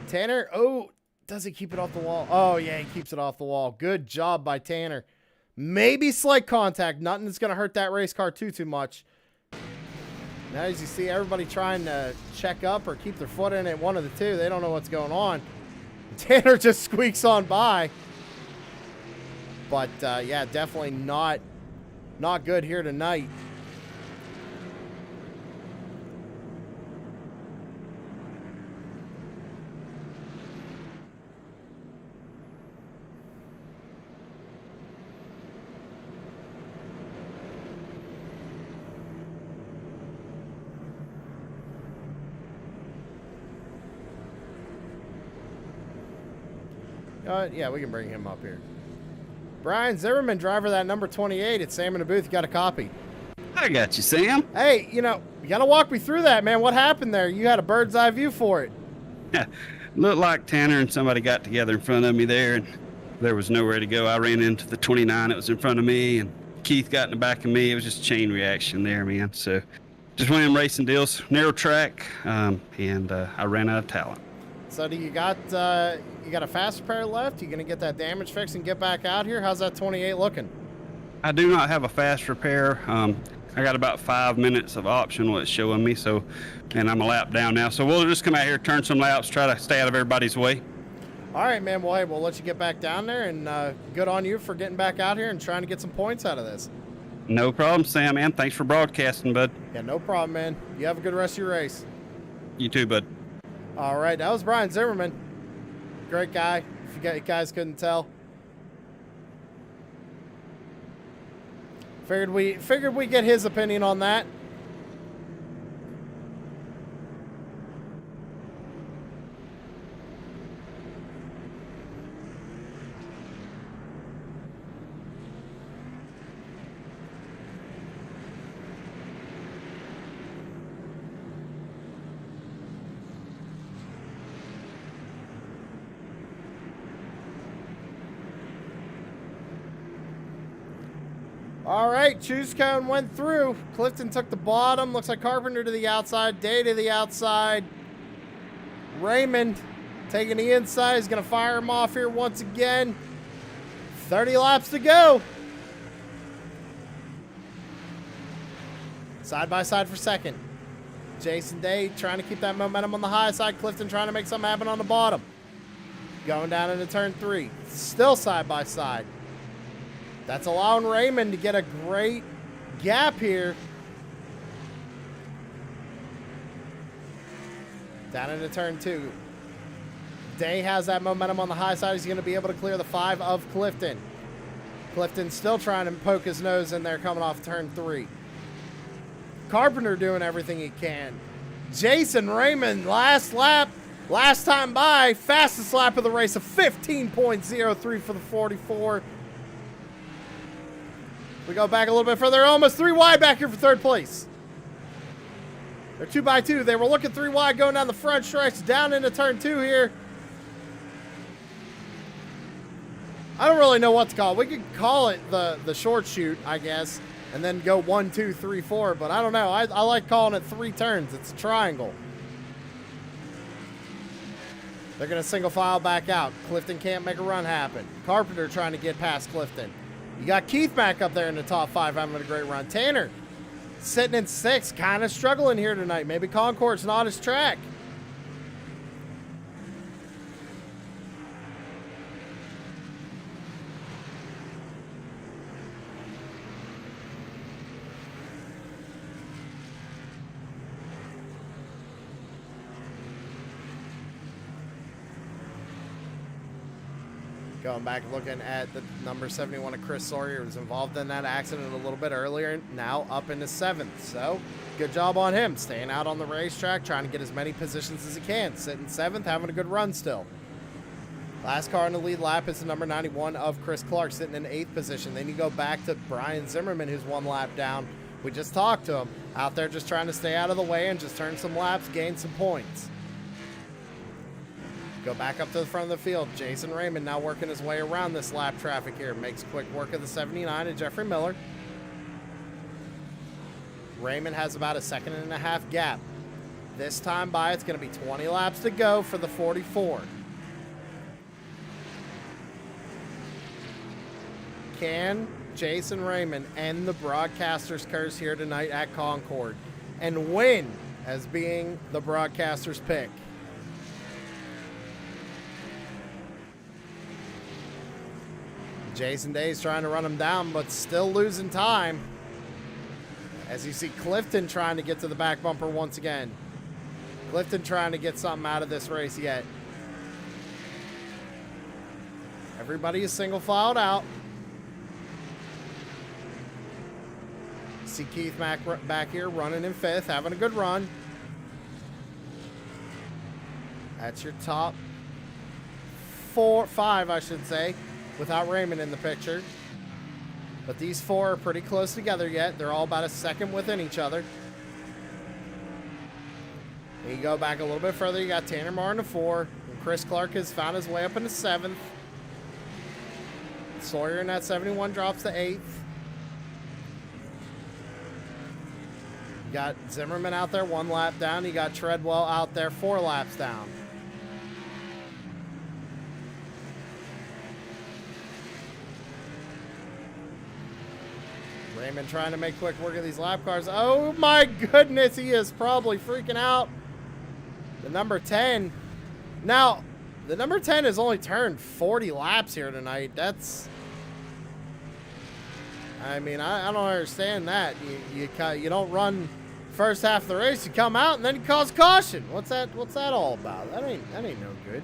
[SPEAKER 1] Tanner, oh, does he keep it off the wall? Oh, yeah, he keeps it off the wall. Good job by Tanner. Maybe slight contact. Nothing that's going to hurt that race car too much. Now, as you see, everybody trying to check up or keep their foot in it, one of the two. They don't know what's going on. Tanner just squeaks on by. But, yeah, definitely not good here tonight. Yeah, we can bring him up here. Brian Zimmerman, driver of that number 28. It's Sam in the booth. You got a copy.
[SPEAKER 5] I got you, Sam.
[SPEAKER 1] Hey, you got to walk me through that, man. What happened there? You had a bird's eye view for it.
[SPEAKER 5] Looked like Tanner and somebody got together in front of me there, and there was nowhere to go. I ran into the 29 that was in front of me, and Keith got in the back of me. It was just a chain reaction there, man. So just one of them racing deals, narrow track, and I ran out of talent.
[SPEAKER 1] So do you got a fast repair left? You gonna get that damage fixed and get back out here? How's that 28 looking?
[SPEAKER 5] I do not have a fast repair. I got about 5 minutes of optional it's showing me, and I'm a lap down now. So we'll just come out here, turn some laps, try to stay out of everybody's way.
[SPEAKER 1] All right, man. Well, hey, we'll let you get back down there, and good on you for getting back out here and trying to get some points out of this.
[SPEAKER 5] No problem, Sam, man. Thanks for broadcasting, bud.
[SPEAKER 1] Yeah, no problem, man. You have a good rest of your race.
[SPEAKER 5] You too, bud.
[SPEAKER 1] All right, that was Brian Zimmerman. Great guy, if you guys couldn't tell. Figured we get his opinion on that. All right, choose cone went through. Clifton took the bottom. Looks like Carpenter to the outside. Day to the outside. Raymond taking the inside. He's going to fire him off here once again. 30 laps to go. Side by side for second. Jason Day trying to keep that momentum on the high side. Clifton trying to make something happen on the bottom. Going down into turn 3. Still side by side. That's allowing Raymond to get a great gap here. Down into turn 2. Day has that momentum on the high side. He's going to be able to clear the 5 of Clifton. Clifton still trying to poke his nose in there coming off turn 3. Carpenter doing everything he can. Jason Raymond, last lap, last time by, fastest lap of the race, a 15.03 for the 44. We go back a little bit further, almost 3 wide back here for third place. They're 2x2. They were looking 3 wide going down the front stretch, down into turn 2 here. I don't really know what to call it. We could call it the short shoot, I guess, and then go 1, 2, 3, 4, but I don't know. I like calling it 3 turns. It's a triangle. They're going to single file back out. Clifton can't make a run happen. Carpenter trying to get past Clifton. You got Keith back up there in the top 5 having a great run. Tanner sitting in 6th, kind of struggling here tonight. Maybe Concord's not his track. Going back looking at the number 71 of Chris Sawyer, who was involved in that accident a little bit earlier, now up into 7th. So good job on him, staying out on the racetrack, trying to get as many positions as he can. Sitting 7th, having a good run still. Last car in the lead lap is the number 91 of Chris Clark, sitting in 8th position. Then you go back to Brian Zimmerman, who's 1 lap down. We just talked to him. Out there just trying to stay out of the way and just turn some laps, gain some points. Go back up to the front of the field. Jason Raymond now working his way around this lap traffic here. Makes quick work of the 79 and Jeffrey Miller. Raymond has about a 1.5 second gap. This time by, it's going to be 20 laps to go for the 44. Can Jason Raymond end the broadcaster's curse here tonight at Concord and win as being the broadcaster's pick? Jason Day's trying to run him down, but still losing time. As you see Clifton trying to get to the back bumper once again. Clifton trying to get something out of this race yet. Everybody is single filed out. See Keith back here running in 5th, having a good run. That's your top 5, I should say, without Raymond in the picture. But these 4 are pretty close together yet. They're all about a second within each other. And you go back a little bit further, you got Tanner Marr in the 4. And Chris Clark has found his way up into 7th. Sawyer in that 71 drops to 8th. You got Zimmerman out there 1 lap down. You got Treadwell out there 4 laps down. Raymond trying to make quick work of these lap cars. Oh my goodness, he is probably freaking out. The number 10. Now, the number 10 has only turned 40 laps here tonight. That's... I mean, I don't understand that. You don't run first half of the race, you come out, and then you cause caution. What's that all about? That ain't no good.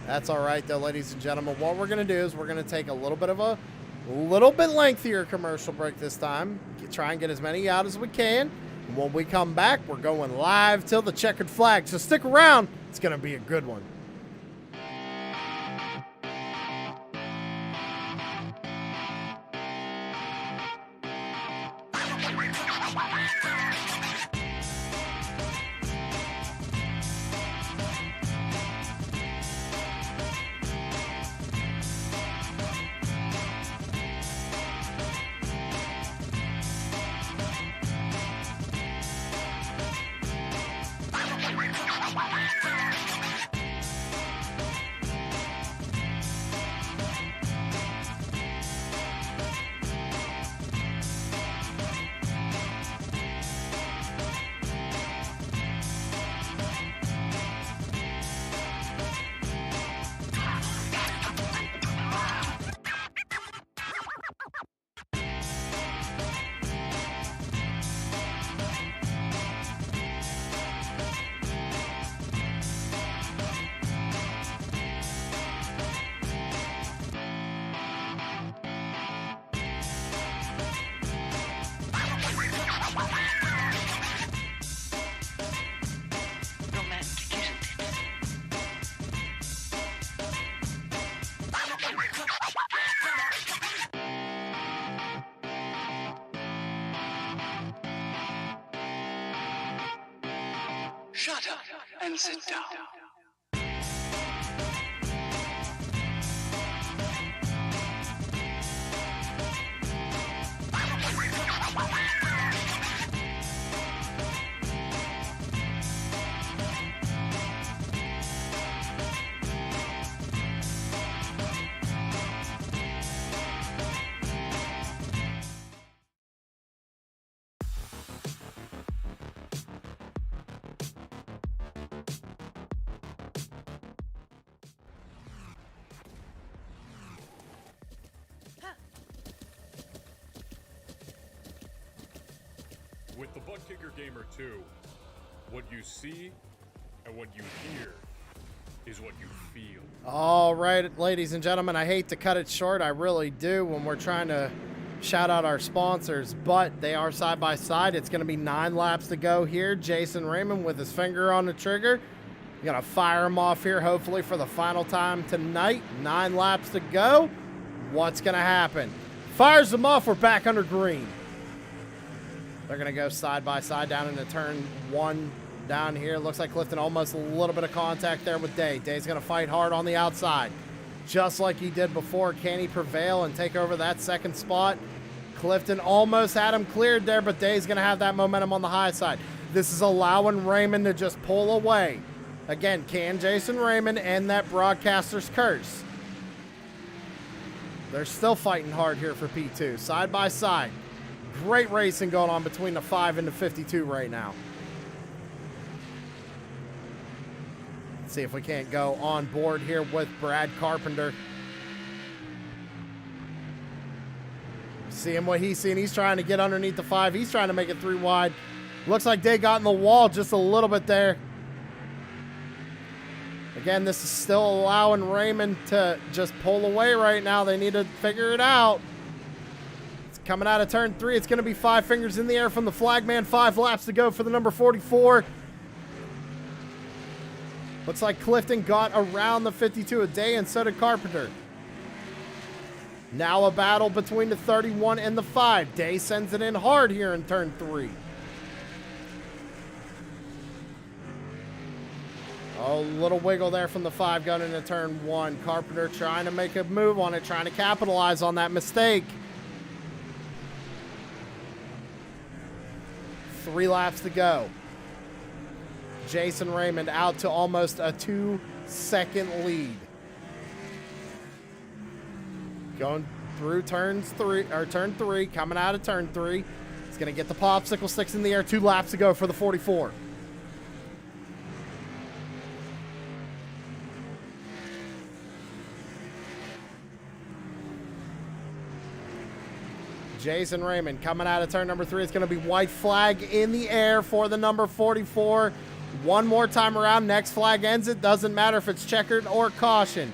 [SPEAKER 1] That's all right, though, ladies and gentlemen. What we're going to do is we're going to take a little bit lengthier commercial break this time. Try and get as many out as we can. And when we come back, we're going live till the checkered flag. So stick around. It's going to be a good one.
[SPEAKER 4] Shut up and sit down.
[SPEAKER 2] With the Butt Kicker Gamer 2, what you see and what you hear is what you feel.
[SPEAKER 1] All right, ladies and gentlemen, I hate to cut it short. I really do when we're trying to shout out our sponsors, but they are side by side. It's going to be 9 laps to go here. Jason Raymond with his finger on the trigger. You're going to fire him off here, hopefully, for the final time tonight. 9 laps to go. What's going to happen? Fires them off. We're back under green. They're going to go side by side down into turn 1 down here. Looks like Clifton almost a little bit of contact there with Day. Day's going to fight hard on the outside, just like he did before. Can he prevail and take over that second spot? Clifton almost had him cleared there, but Day's going to have that momentum on the high side. This is allowing Raymond to just pull away. Again, can Jason Raymond end that broadcaster's curse? They're still fighting hard here for P2, side by side. Great racing going on between the 5 and the 52 right now. Let's see if we can't go on board here with Brad Carpenter. Seeing what he's seeing. He's trying to get underneath the 5. He's trying to make it 3 wide. Looks like they got in the wall just a little bit there. Again, this is still allowing Raymond to just pull away right now. They need to figure it out. Coming out of turn 3, it's going to be 5 fingers in the air from the flagman. 5 laps to go for the number 44. Looks like Clifton got around the 52 a day, and so did Carpenter. Now a battle between the 31 and the 5. Day sends it in hard here in turn 3. Oh, little wiggle there from the 5 going into turn 1. Carpenter trying to make a move on it, trying to capitalize on that mistake. 3 laps to go. Jason Raymond out to almost a 2-second lead. Going through turn 3, coming out of turn 3. He's going to get the popsicle sticks in the air. 2 laps to go for the 44. Jason Raymond coming out of turn number 3. It's going to be white flag in the air for the number 44. One more time around. Next flag ends it. Doesn't matter if it's checkered or caution.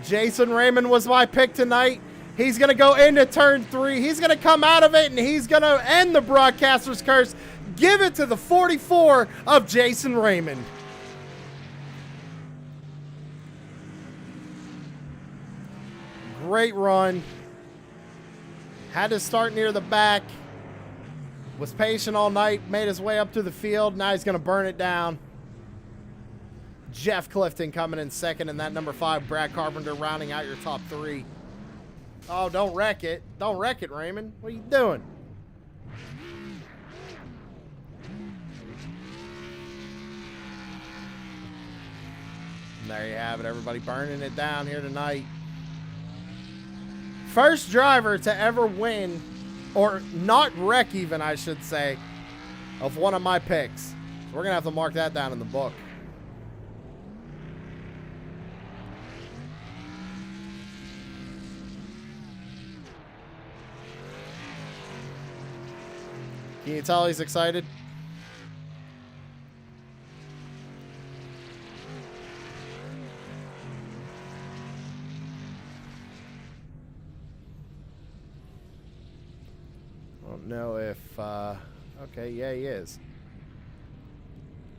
[SPEAKER 1] Jason Raymond was my pick tonight. He's going to go into turn 3. He's going to come out of it, and he's going to end the broadcaster's curse. Give it to the 44 of Jason Raymond. Great run. Had to start near the back. Was patient all night. Made his way up to the field. Now he's going to burn it down. Jeff Clifton coming in second. And that number 5, Brad Carpenter, rounding out your top 3. Oh, don't wreck it. Don't wreck it, Raymond. What are you doing? And there you have it. Everybody burning it down here tonight. First driver to ever win, or not wreck even, I should say, of one of my picks. So we're going to have to mark that down in the book. Can you tell he's excited? Don't know if, okay, yeah, he is.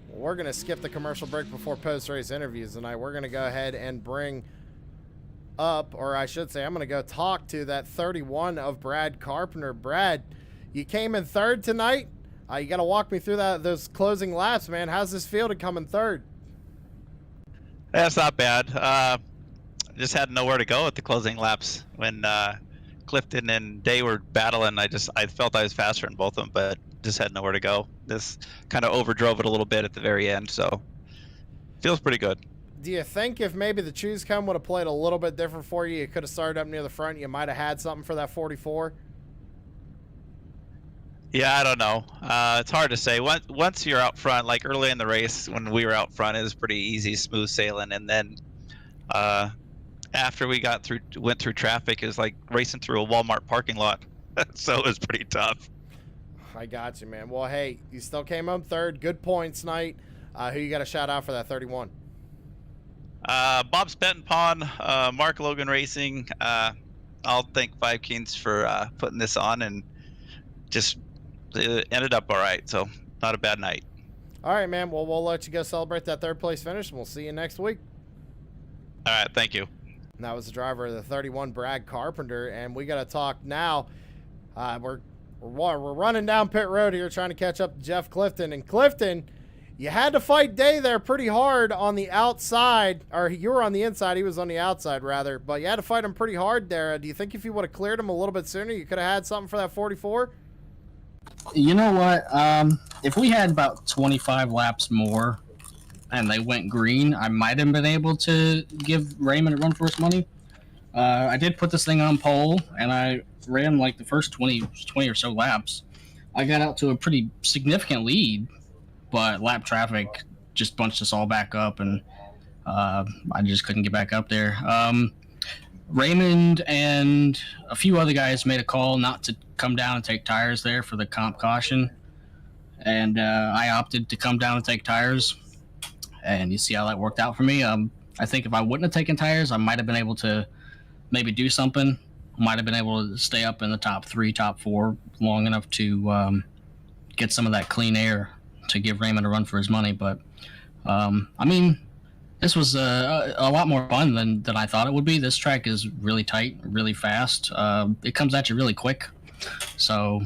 [SPEAKER 1] Well, we're going to skip the commercial break before post-race interviews tonight. We're going to go ahead and bring up, or I should say, I'm going to go talk to that 31 of Brad Carpenter. Brad, you came in third tonight. You got to walk me through those closing laps, man. How's this feel to come in third?
[SPEAKER 6] That's not bad. Just had nowhere to go at the closing laps when Clifton and Day were battling. I felt I was faster in both of them, but just had nowhere to go. This kind of overdrove it a little bit at the very end, so feels pretty good.
[SPEAKER 1] Do you think if maybe the choose come would have played a little bit different for you, you could have started up near the front, you might have had something for that 44?
[SPEAKER 6] Yeah, I don't know. It's hard to say. Once you're out front, like early in the race when we were out front, it was pretty easy, smooth sailing. And then after we went through traffic, it was like racing through a Walmart parking lot. So it was pretty tough.
[SPEAKER 1] I got you, man. Well, hey, you still came home third. Good points night. Who you got to shout out for that 31?
[SPEAKER 6] Bob Spenton, Mark Logan Racing. I'll thank Five Kings for putting this on, and just it ended up all right. So not a bad night.
[SPEAKER 1] All right, man. Well, we'll let you go celebrate that third place finish, and we'll see you next week.
[SPEAKER 6] All right, thank you.
[SPEAKER 1] And that was the driver of the 31, Brad Carpenter, and we got to talk now. We're running down pit road here, trying to catch up to Jeff Clifton. And Clifton, you had to fight Day there pretty hard on the outside, or you were on the inside, he was on the outside rather, but you had to fight him pretty hard there. Do you think if you would have cleared him a little bit sooner, you could have had something for that 44?
[SPEAKER 7] You know what? If we had about 25 laps more and they went green, I might have been able to give Raymond a run for his money. I did put this thing on pole, and I ran like the first 20 or so laps. I got out to a pretty significant lead, but lap traffic just bunched us all back up, and I just couldn't get back up there. Raymond and a few other guys made a call not to come down and take tires there for the comp caution, and I opted to come down and take tires, and you see how that worked out for me. I think if I wouldn't have taken tires, I might have been able to maybe do something. Might have been able to stay up in the top 3, top 4 long enough to get some of that clean air to give Raymond a run for his money. But I mean, this was a lot more fun than I thought it would be. This track is really tight, really fast. It comes at you really quick. So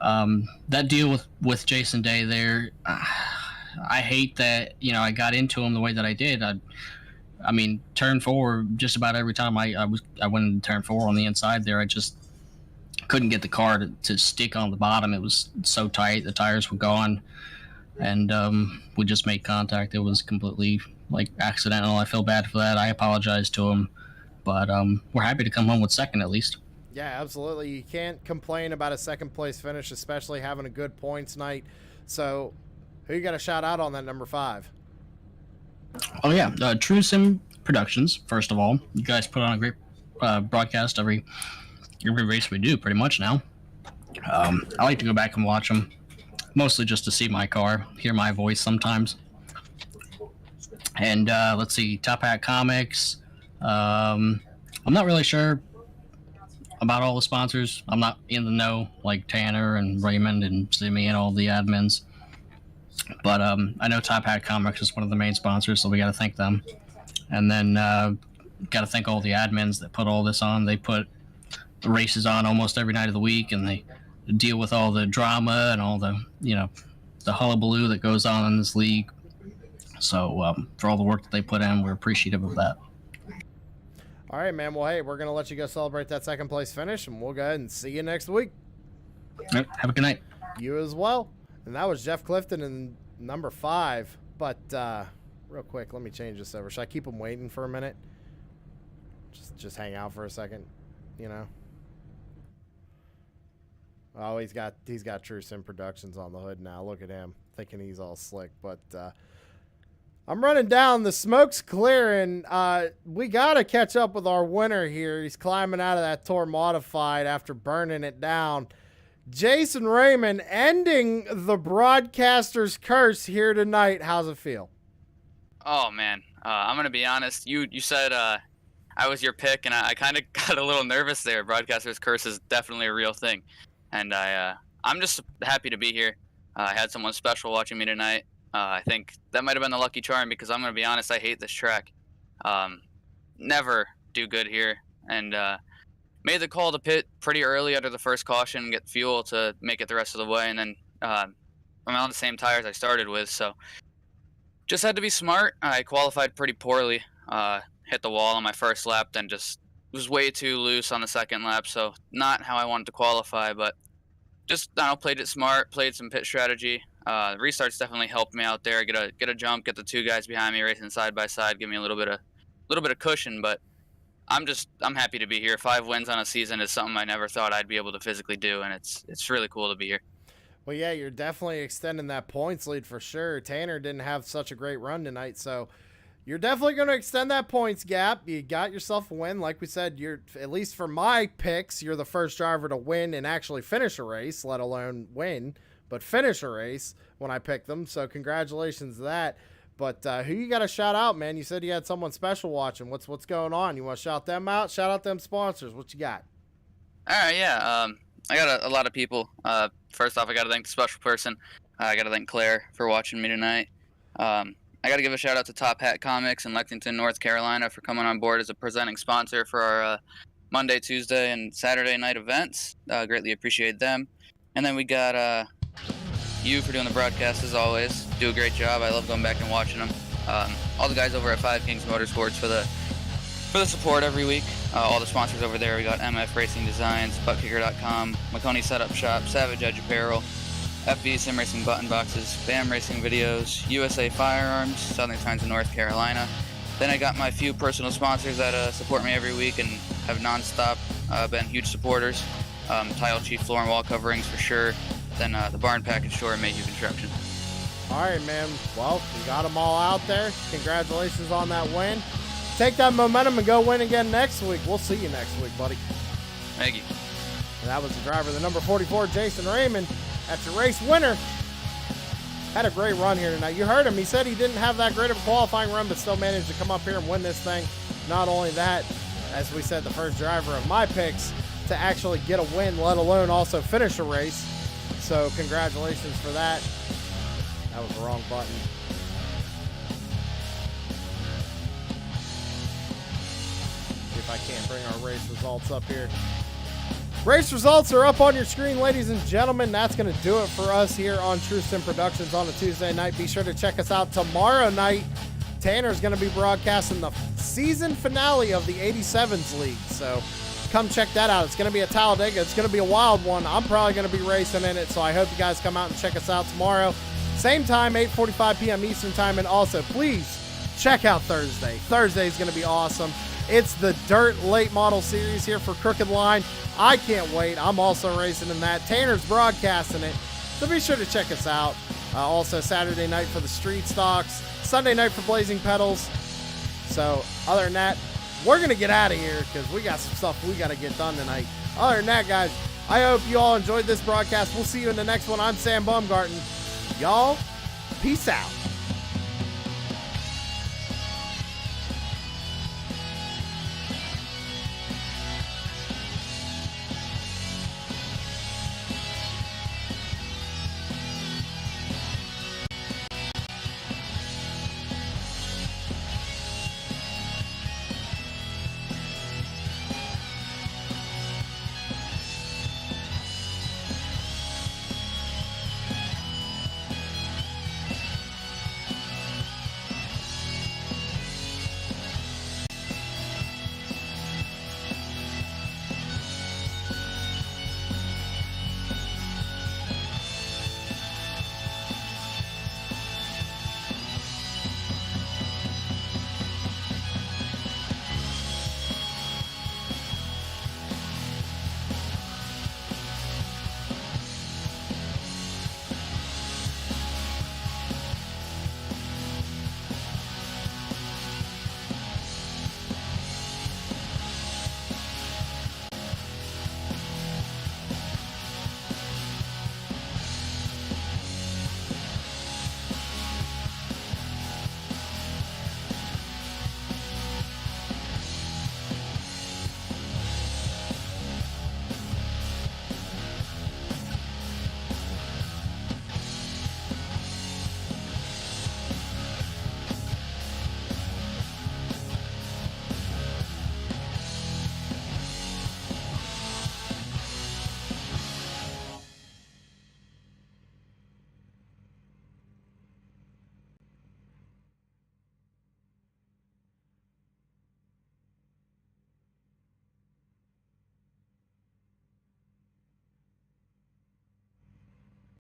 [SPEAKER 7] that deal with Jason Day there, I hate that, I got into him the way that I did. I mean, turn 4, just about every time I went into turn 4 on the inside there, I just couldn't get the car to stick on the bottom. It was so tight, the tires were gone, and we just made contact. It was completely accidental. I feel bad for that. I apologize to him, but we're happy to come home with second at least.
[SPEAKER 1] Yeah, absolutely. You can't complain about a second place finish, especially having a good points night. So who you got to shout out on that number 5?
[SPEAKER 7] Oh yeah, True Sim Productions. First of all, you guys put on a great broadcast every race we do, pretty much now. I like to go back and watch them, mostly just to see my car, hear my voice sometimes. And let's see, Top Hat Comics. I'm not really sure about all the sponsors. I'm not in the know like Tanner and Raymond and Simi and all the admins. But I know Top Hat Comics is one of the main sponsors, so we got to thank them. And then got to thank all the admins that put all this on. They put the races on almost every night of the week, and they deal with all the drama and all the, the hullabaloo that goes on in this league. So for all the work that they put in, we're appreciative of that.
[SPEAKER 1] All right, man. Well, hey, we're going to let you go celebrate that second place finish, and we'll go ahead and see you next week.
[SPEAKER 7] All right, have a good night.
[SPEAKER 1] You as well. And that was Jeff Clifton in number 5. But real quick, let me change this over. Should I keep him waiting for a minute? Just hang out for a second, Oh, he's got True Sim Productions on the hood now. Look at him, thinking he's all slick. But I'm running down. The smoke's clearing. We got to catch up with our winner here. He's climbing out of that Tour Modified after burning it down. Jason Raymond ending the broadcaster's curse here tonight. How's it feel?
[SPEAKER 8] Oh, man. I'm going to be honest. You said I was your pick, and I kind of got a little nervous there. Broadcaster's curse is definitely a real thing. And I'm just happy to be here. I had someone special watching me tonight. I think that might have been the lucky charm, because I'm going to be honest, I hate this track. Never do good here. And made the call to pit pretty early under the first caution, get fuel to make it the rest of the way, and then I'm on the same tires I started with, so just had to be smart. I qualified pretty poorly. Hit the wall on my first lap, then just was way too loose on the second lap, so not how I wanted to qualify, but just, I don't know, played it smart, played some pit strategy. The restarts definitely helped me out there. Get a jump, get the two guys behind me racing side by side, give me a little bit of cushion, but I'm happy to be here. 5 wins on a season is something I never thought I'd be able to physically do, and it's really cool to be here.
[SPEAKER 1] Well, yeah, you're definitely extending that points lead for sure. Tanner didn't have such a great run tonight, so you're definitely going to extend that points gap. You got yourself a win. Like we said, you're, at least for my picks, you're the first driver to win and actually finish a race, let alone win, but finish a race when I picked them. So congratulations to that. But who you got to shout out, man? You said you had someone special watching. What's going on? You want to shout them out? Shout out them sponsors. What you got?
[SPEAKER 8] All right, yeah. I got a lot of people. First off, I got to thank the special person. I got to thank Claire for watching me tonight. I got to give a shout out to Top Hat Comics in Lexington, North Carolina for coming on board as a presenting sponsor for our Monday, Tuesday, and Saturday night events. Greatly appreciate them. And then we got you for doing the broadcast as always. Do a great job. I love going back and watching them. All the guys over at Five Kings Motorsports for the support every week. All the sponsors over there. We got MF Racing Designs, ButtKicker.com, McConey Setup Shop, Savage Edge Apparel, FB Sim Racing Button Boxes, BAM Racing Videos, USA Firearms, Southern Times of North Carolina. Then I got my few personal sponsors that support me every week and have nonstop been huge supporters. Tile Chief Floor and Wall Coverings for sure. Then the Barn Package Store and Mayhew Construction.
[SPEAKER 1] All right, man. Well, you got them all out there. Congratulations on that win. Take that momentum and go win again next week. We'll see you next week, buddy.
[SPEAKER 8] Thank you.
[SPEAKER 1] And that was the driver, the number 44, Jason Raymond. That's your race winner. Had a great run here tonight. You heard him. He said he didn't have that great of a qualifying run, but still managed to come up here and win this thing. Not only that, as we said, the first driver of my picks to actually get a win, let alone also finish a race. So congratulations for that. That was the wrong button. See if I can't bring our race results up here. Race results are up on your screen, ladies and gentlemen. That's going to do it for us here on True Sim Productions on a Tuesday night. Be sure to check us out tomorrow night. Tanner's going to be broadcasting the season finale of the 87s League. So come check that out. It's going to be at Talladega. It's going to be a wild one. I'm probably going to be racing in it, so I hope you guys come out and check us out tomorrow. Same time, 8:45 p.m. Eastern time. And also, please check out Thursday. Thursday is going to be awesome. It's the Dirt Late Model Series here for Crooked Line. I can't wait. I'm also racing in that. Tanner's broadcasting it, so be sure to check us out. Also, Saturday night for the Street Stocks. Sunday night for Blazing Pedals. So, other than that, we're going to get out of here because we got some stuff we got to get done tonight. Other than that, guys, I hope you all enjoyed this broadcast. We'll see you in the next one. I'm Sam Baumgarten. Y'all, peace out.